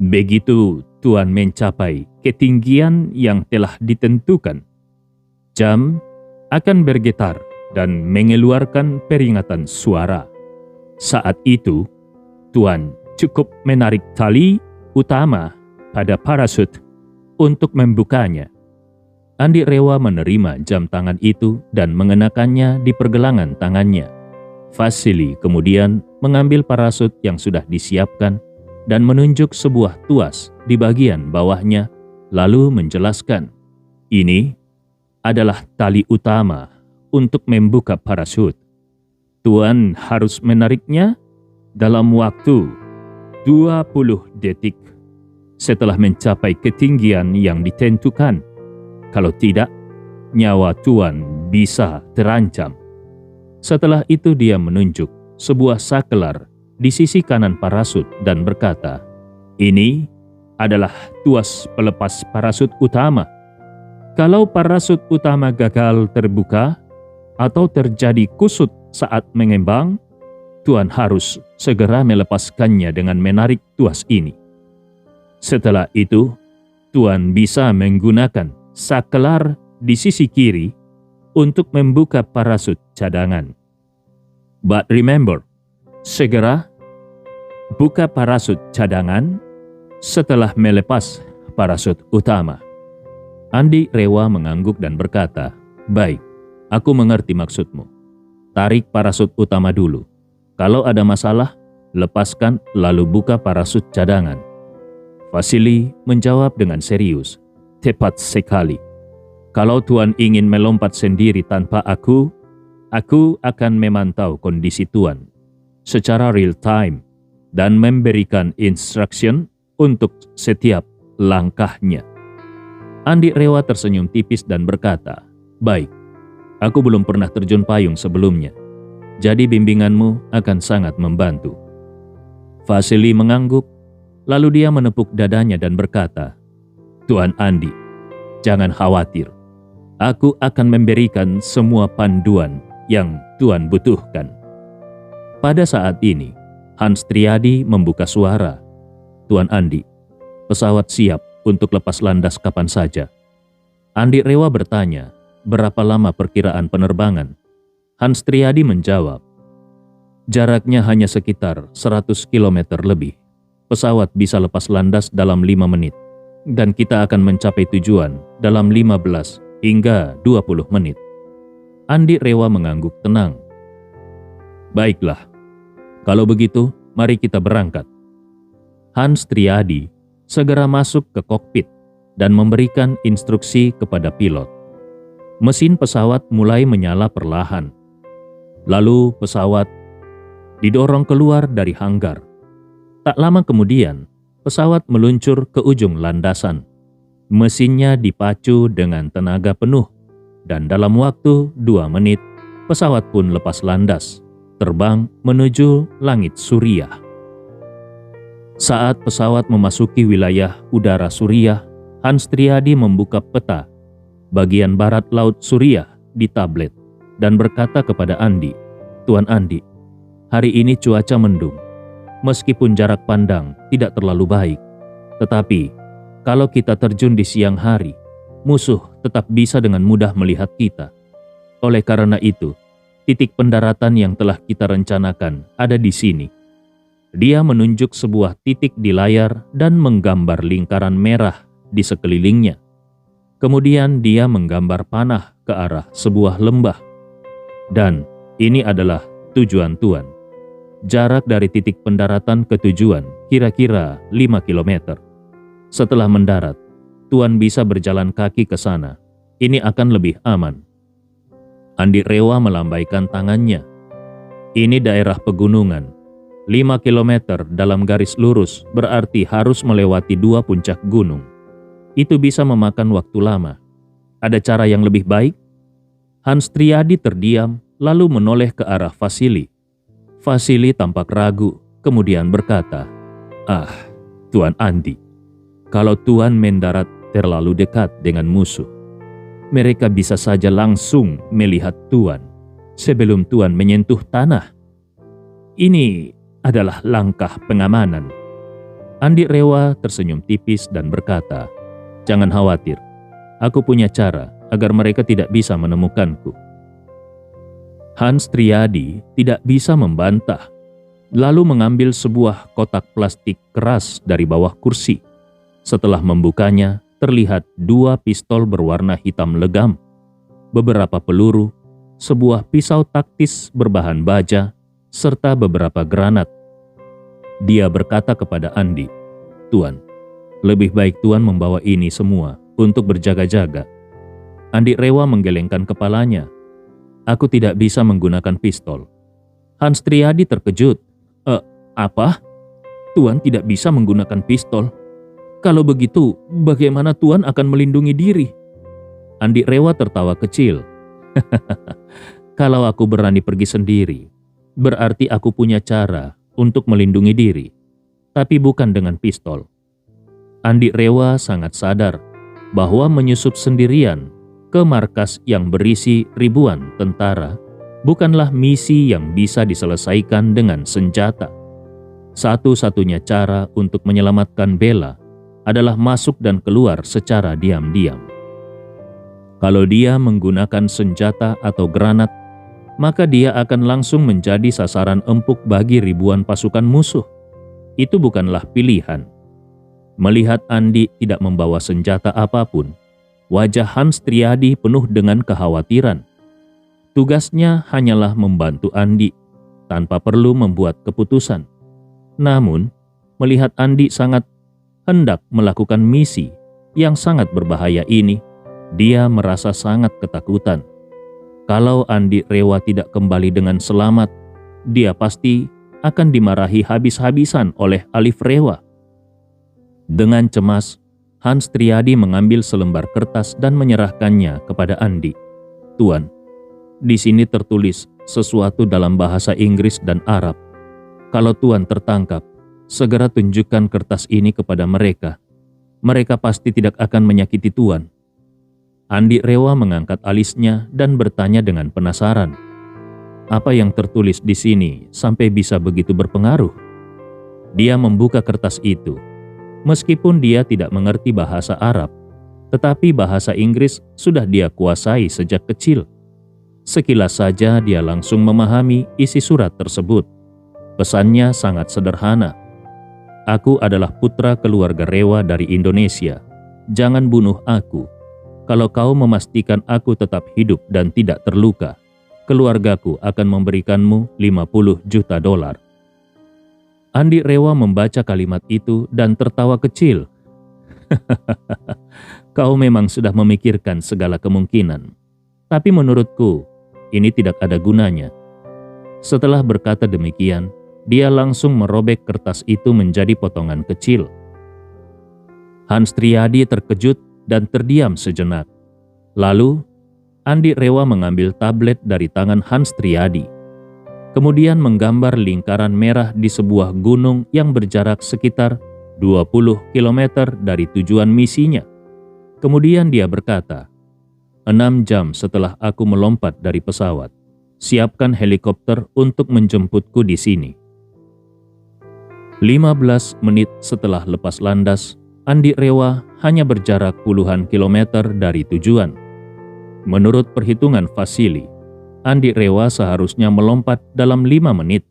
Begitu Tuan mencapai ketinggian yang telah ditentukan, jam akan bergetar dan mengeluarkan peringatan suara. Saat itu, Tuan cukup menarik tali utama pada parasut untuk membukanya. Andi Rewa menerima jam tangan itu dan mengenakannya di pergelangan tangannya. Vasili kemudian mengambil parasut yang sudah disiapkan dan menunjuk sebuah tuas di bagian bawahnya, lalu menjelaskan, ini adalah tali utama untuk membuka parasut. Tuan harus menariknya dalam waktu 20 detik setelah mencapai ketinggian yang ditentukan. Kalau tidak, nyawa Tuan bisa terancam. Setelah itu dia menunjuk sebuah sakelar di sisi kanan parasut dan berkata, ini adalah tuas pelepas parasut utama. Kalau parasut utama gagal terbuka atau terjadi kusut saat mengembang, Tuan harus segera melepaskannya dengan menarik tuas ini. Setelah itu, Tuan bisa menggunakan sakelar di sisi kiri untuk membuka parasut cadangan. But remember, segera buka parasut cadangan setelah melepas parasut utama. Andi Rewa mengangguk dan berkata, baik, aku mengerti maksudmu. Tarik parasut utama dulu. Kalau ada masalah, lepaskan lalu buka parasut cadangan. Vasili menjawab dengan serius, tepat sekali. Kalau Tuan ingin melompat sendiri tanpa aku akan memantau kondisi Tuan secara real time dan memberikan instruction untuk setiap langkahnya. Andi Rewa tersenyum tipis dan berkata, baik, aku belum pernah terjun payung sebelumnya, jadi bimbinganmu akan sangat membantu. Vasili mengangguk, lalu dia menepuk dadanya dan berkata, Tuan Andi, jangan khawatir. Aku akan memberikan semua panduan yang Tuan butuhkan. Pada saat ini, Hans Triadi membuka suara. Tuan Andi, pesawat siap untuk lepas landas kapan saja. Andi Rewa bertanya, berapa lama perkiraan penerbangan? Hans Triadi menjawab, jaraknya hanya sekitar 100 km lebih. Pesawat bisa lepas landas dalam 5 menit, dan kita akan mencapai tujuan dalam 15 hingga 20 menit. Andi Rewa mengangguk tenang. Baiklah, kalau begitu mari kita berangkat. Hans Triadi segera masuk ke kokpit dan memberikan instruksi kepada pilot. Mesin pesawat mulai menyala perlahan. Lalu pesawat didorong keluar dari hanggar. Tak lama kemudian, pesawat meluncur ke ujung landasan. Mesinnya dipacu dengan tenaga penuh, dan dalam waktu 2 menit, pesawat pun lepas landas, terbang menuju langit Suriah. Saat pesawat memasuki wilayah udara Suriah, Hans Triadi membuka peta bagian barat laut Suriah di tablet dan berkata kepada Andi, Tuan Andi, hari ini cuaca mendung. Meskipun jarak pandang tidak terlalu baik, tetapi kalau kita terjun di siang hari, musuh tetap bisa dengan mudah melihat kita. Oleh karena itu, titik pendaratan yang telah kita rencanakan ada di sini. Dia menunjuk sebuah titik di layar dan menggambar lingkaran merah di sekelilingnya. Kemudian dia menggambar panah ke arah sebuah lembah. Dan ini adalah tujuan Tuan. Jarak dari titik pendaratan ke tujuan kira-kira 5 kilometer. Setelah mendarat, Tuan bisa berjalan kaki ke sana. Ini akan lebih aman. Andi Rewa melambaikan tangannya. Ini daerah pegunungan. 5 kilometer dalam garis lurus berarti harus melewati 2 puncak gunung. Itu bisa memakan waktu lama. Ada cara yang lebih baik? Hans Triadi terdiam lalu menoleh ke arah Vasili. Vasili tampak ragu, kemudian berkata, Tuan Andi, kalau Tuan mendarat terlalu dekat dengan musuh, mereka bisa saja langsung melihat Tuan sebelum Tuan menyentuh tanah. Ini adalah langkah pengamanan. Andi Rewa tersenyum tipis dan berkata, "Jangan khawatir, aku punya cara agar mereka tidak bisa menemukanku." Hans Triadi tidak bisa membantah, lalu mengambil sebuah kotak plastik keras dari bawah kursi. Setelah membukanya, terlihat 2 pistol berwarna hitam legam, beberapa peluru, sebuah pisau taktis berbahan baja, serta beberapa granat. Dia berkata kepada Andi, "Tuan, lebih baik Tuan membawa ini semua untuk berjaga-jaga." Andi Rewa menggelengkan kepalanya. "Aku tidak bisa menggunakan pistol." Hans Triadi terkejut. Apa? Tuan tidak bisa menggunakan pistol? Kalau begitu, bagaimana Tuan akan melindungi diri?" Andi Rewa tertawa kecil. "Kalau aku berani pergi sendiri, berarti aku punya cara untuk melindungi diri, tapi bukan dengan pistol." Andi Rewa sangat sadar bahwa menyusup sendirian ke markas yang berisi ribuan tentara bukanlah misi yang bisa diselesaikan dengan senjata. Satu-satunya cara untuk menyelamatkan Bella adalah masuk dan keluar secara diam-diam. Kalau dia menggunakan senjata atau granat, maka dia akan langsung menjadi sasaran empuk bagi ribuan pasukan musuh. Itu bukanlah pilihan. Melihat Andi tidak membawa senjata apapun, wajah Hans Triadi penuh dengan kekhawatiran. Tugasnya hanyalah membantu Andi, tanpa perlu membuat keputusan. Namun, melihat Andi sangat hendak melakukan misi yang sangat berbahaya ini, dia merasa sangat ketakutan. Kalau Andi Rewa tidak kembali dengan selamat, dia pasti akan dimarahi habis-habisan oleh Alif Rewa. Dengan cemas, Hans Triadi mengambil selembar kertas dan menyerahkannya kepada Andi. "Tuan, di sini tertulis sesuatu dalam bahasa Inggris dan Arab. Kalau Tuan tertangkap, segera tunjukkan kertas ini kepada mereka. Mereka pasti tidak akan menyakiti Tuan." Andi Rewa mengangkat alisnya dan bertanya dengan penasaran. Apa yang tertulis di sini sampai bisa begitu berpengaruh? Dia membuka kertas itu. Meskipun dia tidak mengerti bahasa Arab, tetapi bahasa Inggris sudah dia kuasai sejak kecil. Sekilas saja dia langsung memahami isi surat tersebut. Pesannya sangat sederhana. "Aku adalah putra keluarga Rewa dari Indonesia. Jangan bunuh aku. Kalau kau memastikan aku tetap hidup dan tidak terluka, keluargaku akan memberikanmu $50 juta." Andi Rewa membaca kalimat itu dan tertawa kecil. "Kau memang sudah memikirkan segala kemungkinan. Tapi menurutku, ini tidak ada gunanya." Setelah berkata demikian, dia langsung merobek kertas itu menjadi potongan kecil. Hans Triadi terkejut dan terdiam sejenak. Lalu, Andi Rewa mengambil tablet dari tangan Hans Triadi. Kemudian menggambar lingkaran merah di sebuah gunung yang berjarak sekitar 20 km dari tujuan misinya. Kemudian dia berkata, 6 jam setelah aku melompat dari pesawat, siapkan helikopter untuk menjemputku di sini." 15 menit setelah lepas landas, Andi Rewa hanya berjarak puluhan kilometer dari tujuan. Menurut perhitungan Vasili, Andi Rewa seharusnya melompat dalam 5 menit,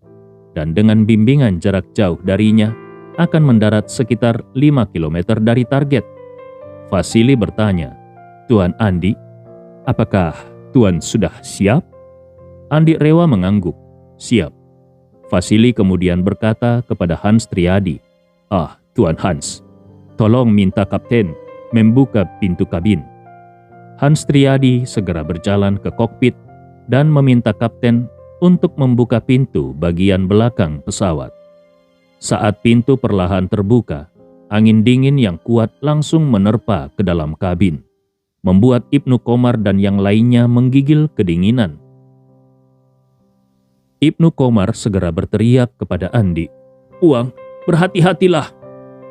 dan dengan bimbingan jarak jauh darinya akan mendarat sekitar 5 km dari target. Vasili bertanya, Tuan Andi. Apakah Tuan sudah siap? Andi Rewa mengangguk. Siap. Vasili kemudian berkata kepada Hans Triadi, Tuan Hans, tolong minta kapten membuka pintu kabin. Hans Triadi segera berjalan ke kokpit dan meminta kapten untuk membuka pintu bagian belakang pesawat. Saat pintu perlahan terbuka, angin dingin yang kuat langsung menerpa ke dalam kabin, membuat Ibnu Komar dan yang lainnya menggigil kedinginan. Ibnu Komar segera berteriak kepada Andi, Uang, berhati-hatilah.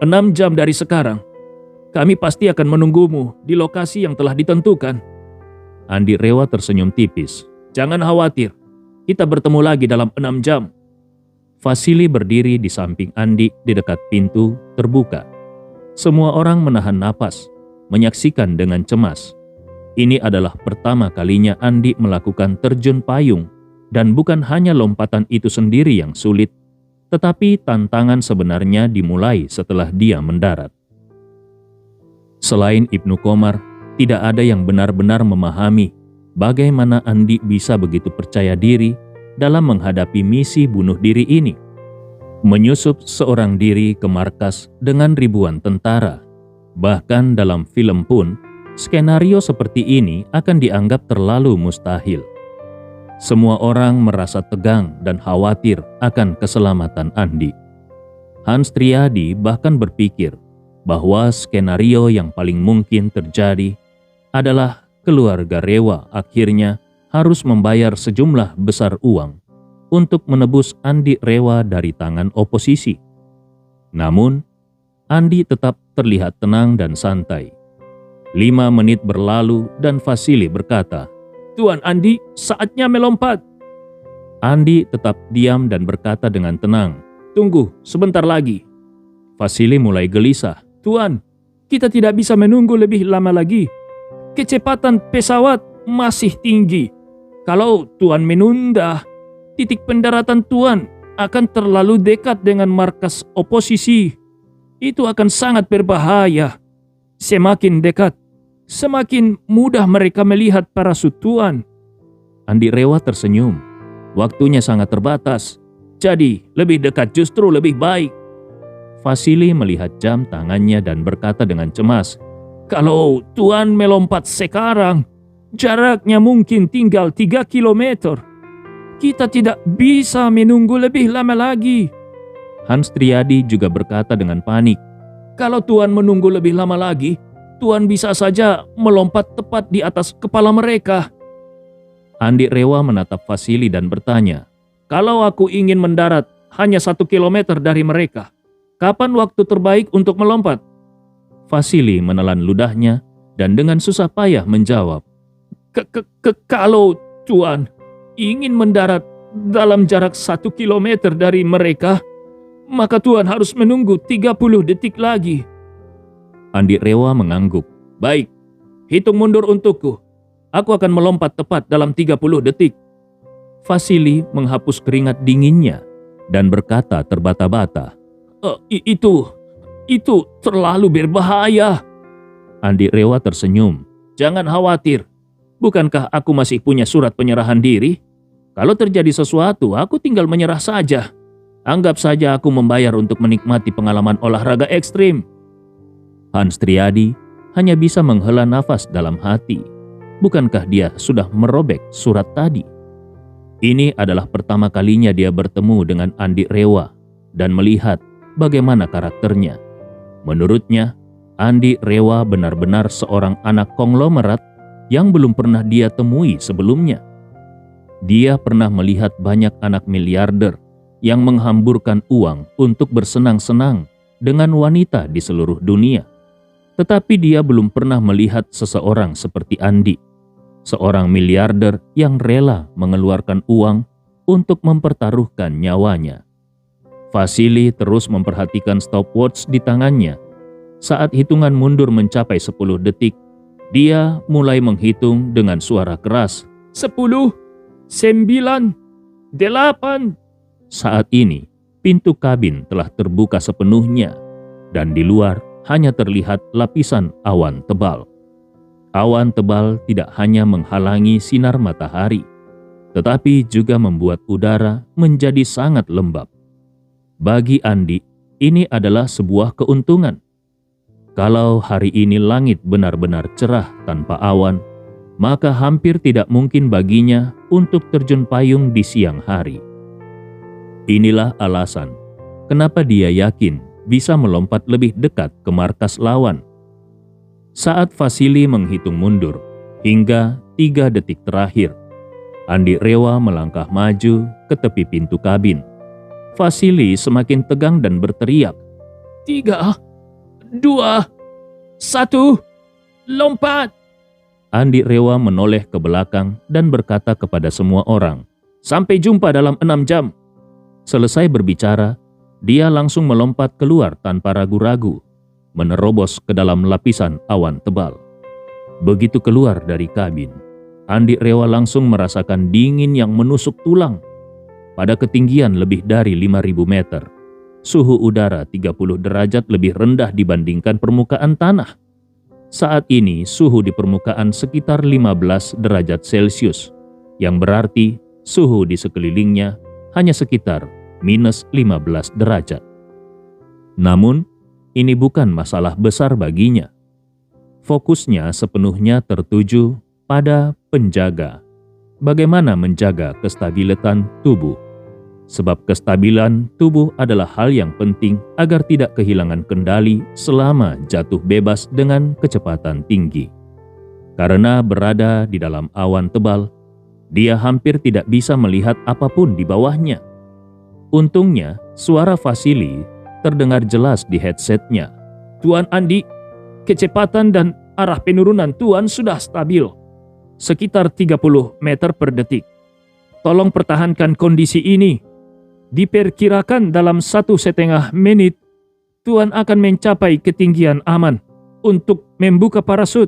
6 jam dari sekarang, kami pasti akan menunggumu di lokasi yang telah ditentukan. Andi Rewa tersenyum tipis. Jangan khawatir, kita bertemu lagi dalam 6 jam. Vasili berdiri di samping Andi di dekat pintu terbuka. Semua orang menahan napas, menyaksikan dengan cemas. Ini adalah pertama kalinya Andi melakukan terjun payung, dan bukan hanya lompatan itu sendiri yang sulit, tetapi tantangan sebenarnya dimulai setelah dia mendarat. Selain Ibnu Komar, tidak ada yang benar-benar memahami bagaimana Andi bisa begitu percaya diri dalam menghadapi misi bunuh diri ini. Menyusup seorang diri ke markas dengan ribuan tentara. Bahkan dalam film pun, skenario seperti ini akan dianggap terlalu mustahil. Semua orang merasa tegang dan khawatir akan keselamatan Andi. Hans Triadi bahkan berpikir bahwa skenario yang paling mungkin terjadi adalah keluarga Rewa akhirnya harus membayar sejumlah besar uang untuk menebus Andi Rewa dari tangan oposisi. Namun, Andi tetap terlihat tenang dan santai. 5 menit berlalu dan Vasili berkata, Tuan Andi, saatnya melompat. Andi tetap diam dan berkata dengan tenang, Tunggu, sebentar lagi. Vasili mulai gelisah. Tuan, kita tidak bisa menunggu lebih lama lagi. Kecepatan pesawat masih tinggi. Kalau Tuan menunda, titik pendaratan Tuan akan terlalu dekat dengan markas oposisi. Itu akan sangat berbahaya. Semakin dekat, semakin mudah mereka melihat parasut Tuan. Andi Rewa tersenyum. Waktunya sangat terbatas, jadi lebih dekat justru lebih baik. Vasili melihat jam tangannya dan berkata dengan cemas, Kalau Tuan melompat sekarang, jaraknya mungkin tinggal 3 kilometer. Kita tidak bisa menunggu lebih lama lagi. Hans Triadi juga berkata dengan panik, Kalau Tuan menunggu lebih lama lagi, Tuan bisa saja melompat tepat di atas kepala mereka. Andi Rewa menatap Vasili dan bertanya, Kalau aku ingin mendarat hanya 1 kilometer dari mereka, kapan waktu terbaik untuk melompat? Vasili menelan ludahnya dan dengan susah payah menjawab, Kalau Tuan ingin mendarat dalam jarak 1 kilometer dari mereka, maka Tuan harus menunggu 30 detik lagi. Andi Rewa mengangguk. Baik, hitung mundur untukku. Aku akan melompat tepat dalam 30 detik. Vasili menghapus keringat dinginnya dan berkata terbata-bata, Itu terlalu berbahaya. Andi Rewa tersenyum. Jangan khawatir. Bukankah aku masih punya surat penyerahan diri? Kalau terjadi sesuatu, aku tinggal menyerah saja. Anggap saja aku membayar untuk menikmati pengalaman olahraga ekstrim. Hans Triadi hanya bisa menghela nafas dalam hati. Bukankah dia sudah merobek surat tadi? Ini adalah pertama kalinya dia bertemu dengan Andi Rewa dan melihat bagaimana karakternya. Menurutnya, Andi Rewa benar-benar seorang anak konglomerat yang belum pernah dia temui sebelumnya. Dia pernah melihat banyak anak miliarder yang menghamburkan uang untuk bersenang-senang dengan wanita di seluruh dunia. Tetapi dia belum pernah melihat seseorang seperti Andi, seorang miliarder yang rela mengeluarkan uang untuk mempertaruhkan nyawanya. Vasili terus memperhatikan stopwatch di tangannya. Saat hitungan mundur mencapai 10 detik, dia mulai menghitung dengan suara keras. 10, 9, 8. Saat ini, pintu kabin telah terbuka sepenuhnya dan di luar hanya terlihat lapisan awan tebal. Awan tebal tidak hanya menghalangi sinar matahari, tetapi juga membuat udara menjadi sangat lembab. Bagi Andi, ini adalah sebuah keuntungan. Kalau hari ini langit benar-benar cerah tanpa awan, maka hampir tidak mungkin baginya untuk terjun payung di siang hari. Inilah alasan kenapa dia yakin bisa melompat lebih dekat ke markas lawan. Saat Vasili menghitung mundur hingga 3 detik terakhir, Andi Rewa melangkah maju ke tepi pintu kabin. Vasili semakin tegang dan berteriak, 3, 2, 1, lompat! Andi Rewa menoleh ke belakang dan berkata kepada semua orang, Sampai jumpa dalam 6 jam. Selesai berbicara, dia langsung melompat keluar tanpa ragu-ragu, menerobos ke dalam lapisan awan tebal. Begitu keluar dari kabin, Andi Rewa langsung merasakan dingin yang menusuk tulang. Pada ketinggian lebih dari 5.000 meter, suhu udara 30 derajat lebih rendah dibandingkan permukaan tanah. Saat ini suhu di permukaan sekitar 15 derajat Celcius, yang berarti suhu di sekelilingnya hanya sekitar minus 15 derajat. Namun, ini bukan masalah besar baginya. Fokusnya sepenuhnya tertuju pada penjaga. Bagaimana menjaga kestabilan tubuh? Sebab kestabilan tubuh adalah hal yang penting agar tidak kehilangan kendali selama jatuh bebas dengan kecepatan tinggi. Karena berada di dalam awan tebal, dia hampir tidak bisa melihat apapun di bawahnya. Untungnya, suara Vasili terdengar jelas di headsetnya. Tuan Andi, kecepatan dan arah penurunan Tuan sudah stabil, sekitar 30 meter per detik. Tolong pertahankan kondisi ini. Diperkirakan dalam 1,5 menit, Tuan akan mencapai ketinggian aman untuk membuka parasut.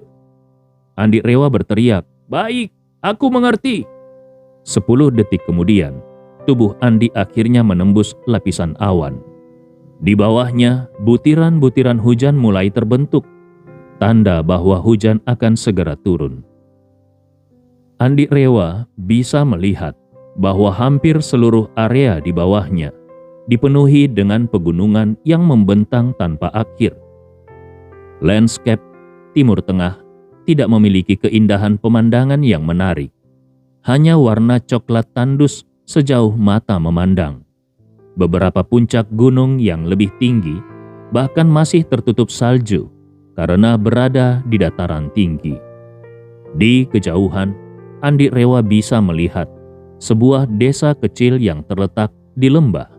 Andi Rewa berteriak, Baik, aku mengerti. 10 detik kemudian, tubuh Andi akhirnya menembus lapisan awan. Di bawahnya, butiran-butiran hujan mulai terbentuk, tanda bahwa hujan akan segera turun. Andi Rewa bisa melihat bahwa hampir seluruh area di bawahnya dipenuhi dengan pegunungan yang membentang tanpa akhir. Landscape Timur Tengah tidak memiliki keindahan pemandangan yang menarik, hanya warna coklat tandus sejauh mata memandang. Beberapa puncak gunung yang lebih tinggi bahkan masih tertutup salju karena berada di dataran tinggi. Di kejauhan, Andi Rewa bisa melihat sebuah desa kecil yang terletak di lembah.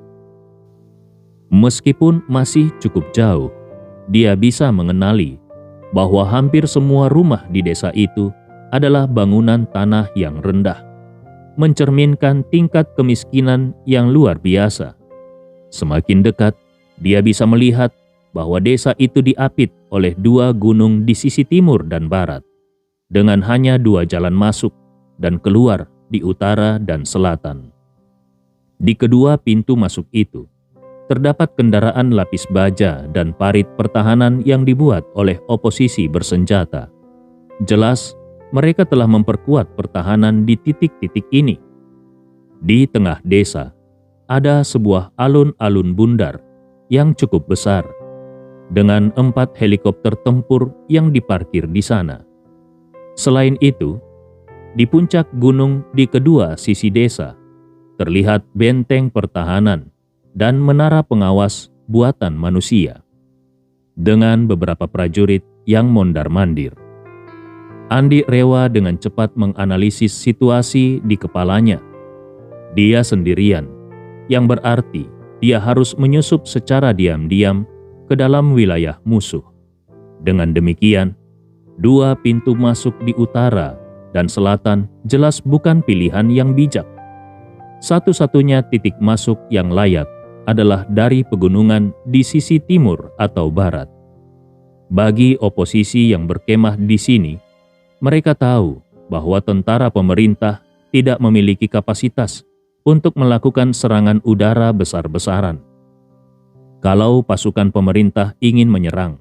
Meskipun masih cukup jauh, dia bisa mengenali bahwa hampir semua rumah di desa itu adalah bangunan tanah yang rendah, mencerminkan tingkat kemiskinan yang luar biasa. Semakin dekat, dia bisa melihat bahwa desa itu diapit oleh 2 gunung di sisi timur dan barat, dengan hanya 2 jalan masuk dan keluar di utara dan selatan. Di kedua pintu masuk itu, terdapat kendaraan lapis baja dan parit pertahanan yang dibuat oleh oposisi bersenjata. Jelas, mereka telah memperkuat pertahanan di titik-titik ini. Di tengah desa, ada sebuah alun-alun bundar yang cukup besar, dengan 4 helikopter tempur yang diparkir di sana. Selain itu, di puncak gunung di kedua sisi desa, terlihat benteng pertahanan dan menara pengawas buatan manusia, dengan beberapa prajurit yang mondar-mandir. Andi Rewa dengan cepat menganalisis situasi di kepalanya. Dia sendirian, yang berarti dia harus menyusup secara diam-diam ke dalam wilayah musuh. Dengan demikian, 2 pintu masuk di utara dan selatan jelas bukan pilihan yang bijak. Satu-satunya titik masuk yang layak adalah dari pegunungan di sisi timur atau barat. Bagi oposisi yang berkemah di sini, mereka tahu bahwa tentara pemerintah tidak memiliki kapasitas untuk melakukan serangan udara besar-besaran. Kalau pasukan pemerintah ingin menyerang,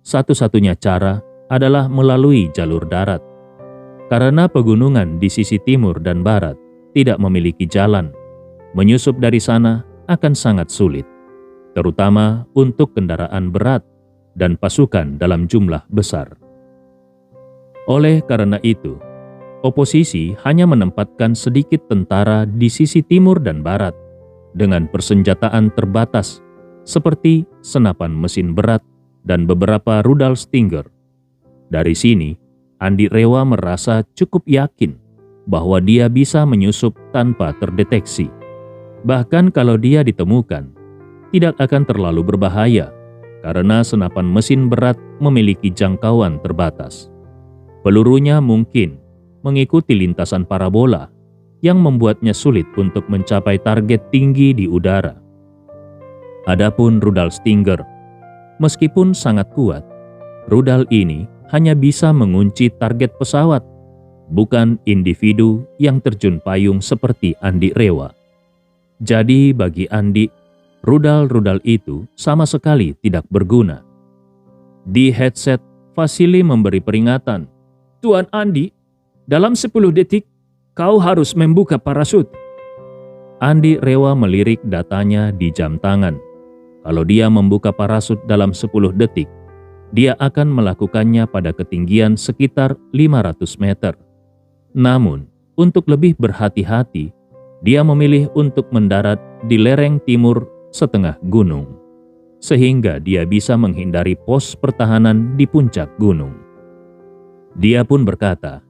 satu-satunya cara adalah melalui jalur darat. Karena pegunungan di sisi timur dan barat tidak memiliki jalan, menyusup dari sana akan sangat sulit, terutama untuk kendaraan berat dan pasukan dalam jumlah besar. Oleh karena itu, oposisi hanya menempatkan sedikit tentara di sisi timur dan barat dengan persenjataan terbatas seperti senapan mesin berat dan beberapa rudal Stinger. Dari sini, Andi Rewa merasa cukup yakin bahwa dia bisa menyusup tanpa terdeteksi. Bahkan kalau dia ditemukan, tidak akan terlalu berbahaya karena senapan mesin berat memiliki jangkauan terbatas. Pelurunya mungkin mengikuti lintasan parabola yang membuatnya sulit untuk mencapai target tinggi di udara. Adapun rudal Stinger, meskipun sangat kuat, rudal ini hanya bisa mengunci target pesawat, bukan individu yang terjun payung seperti Andi Rewa. Jadi bagi Andi, rudal-rudal itu sama sekali tidak berguna. Di headset, Vasili memberi peringatan. Tuan Andi, dalam 10 detik kau harus membuka parasut. Andi Rewa melirik datanya di jam tangan. Kalau dia membuka parasut dalam 10 detik, dia akan melakukannya pada ketinggian sekitar 500 meter. Namun, untuk lebih berhati-hati, dia memilih untuk mendarat di lereng timur setengah gunung, sehingga dia bisa menghindari pos pertahanan di puncak gunung. Dia pun berkata,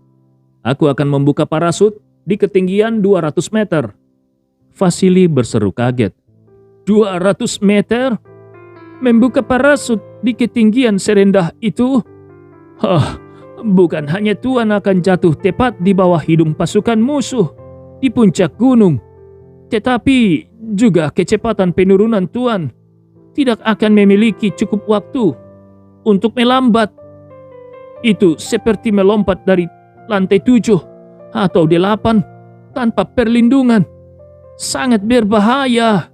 "Aku akan membuka parasut di ketinggian 200 meter. Vasili berseru kaget. 200 meter? Membuka parasut di ketinggian serendah itu? Bukan hanya Tuan akan jatuh tepat di bawah hidung pasukan musuh di puncak gunung, tetapi juga kecepatan penurunan Tuan tidak akan memiliki cukup waktu untuk melambat. Itu seperti melompat dari lantai 7 atau 8 tanpa perlindungan. Sangat berbahaya."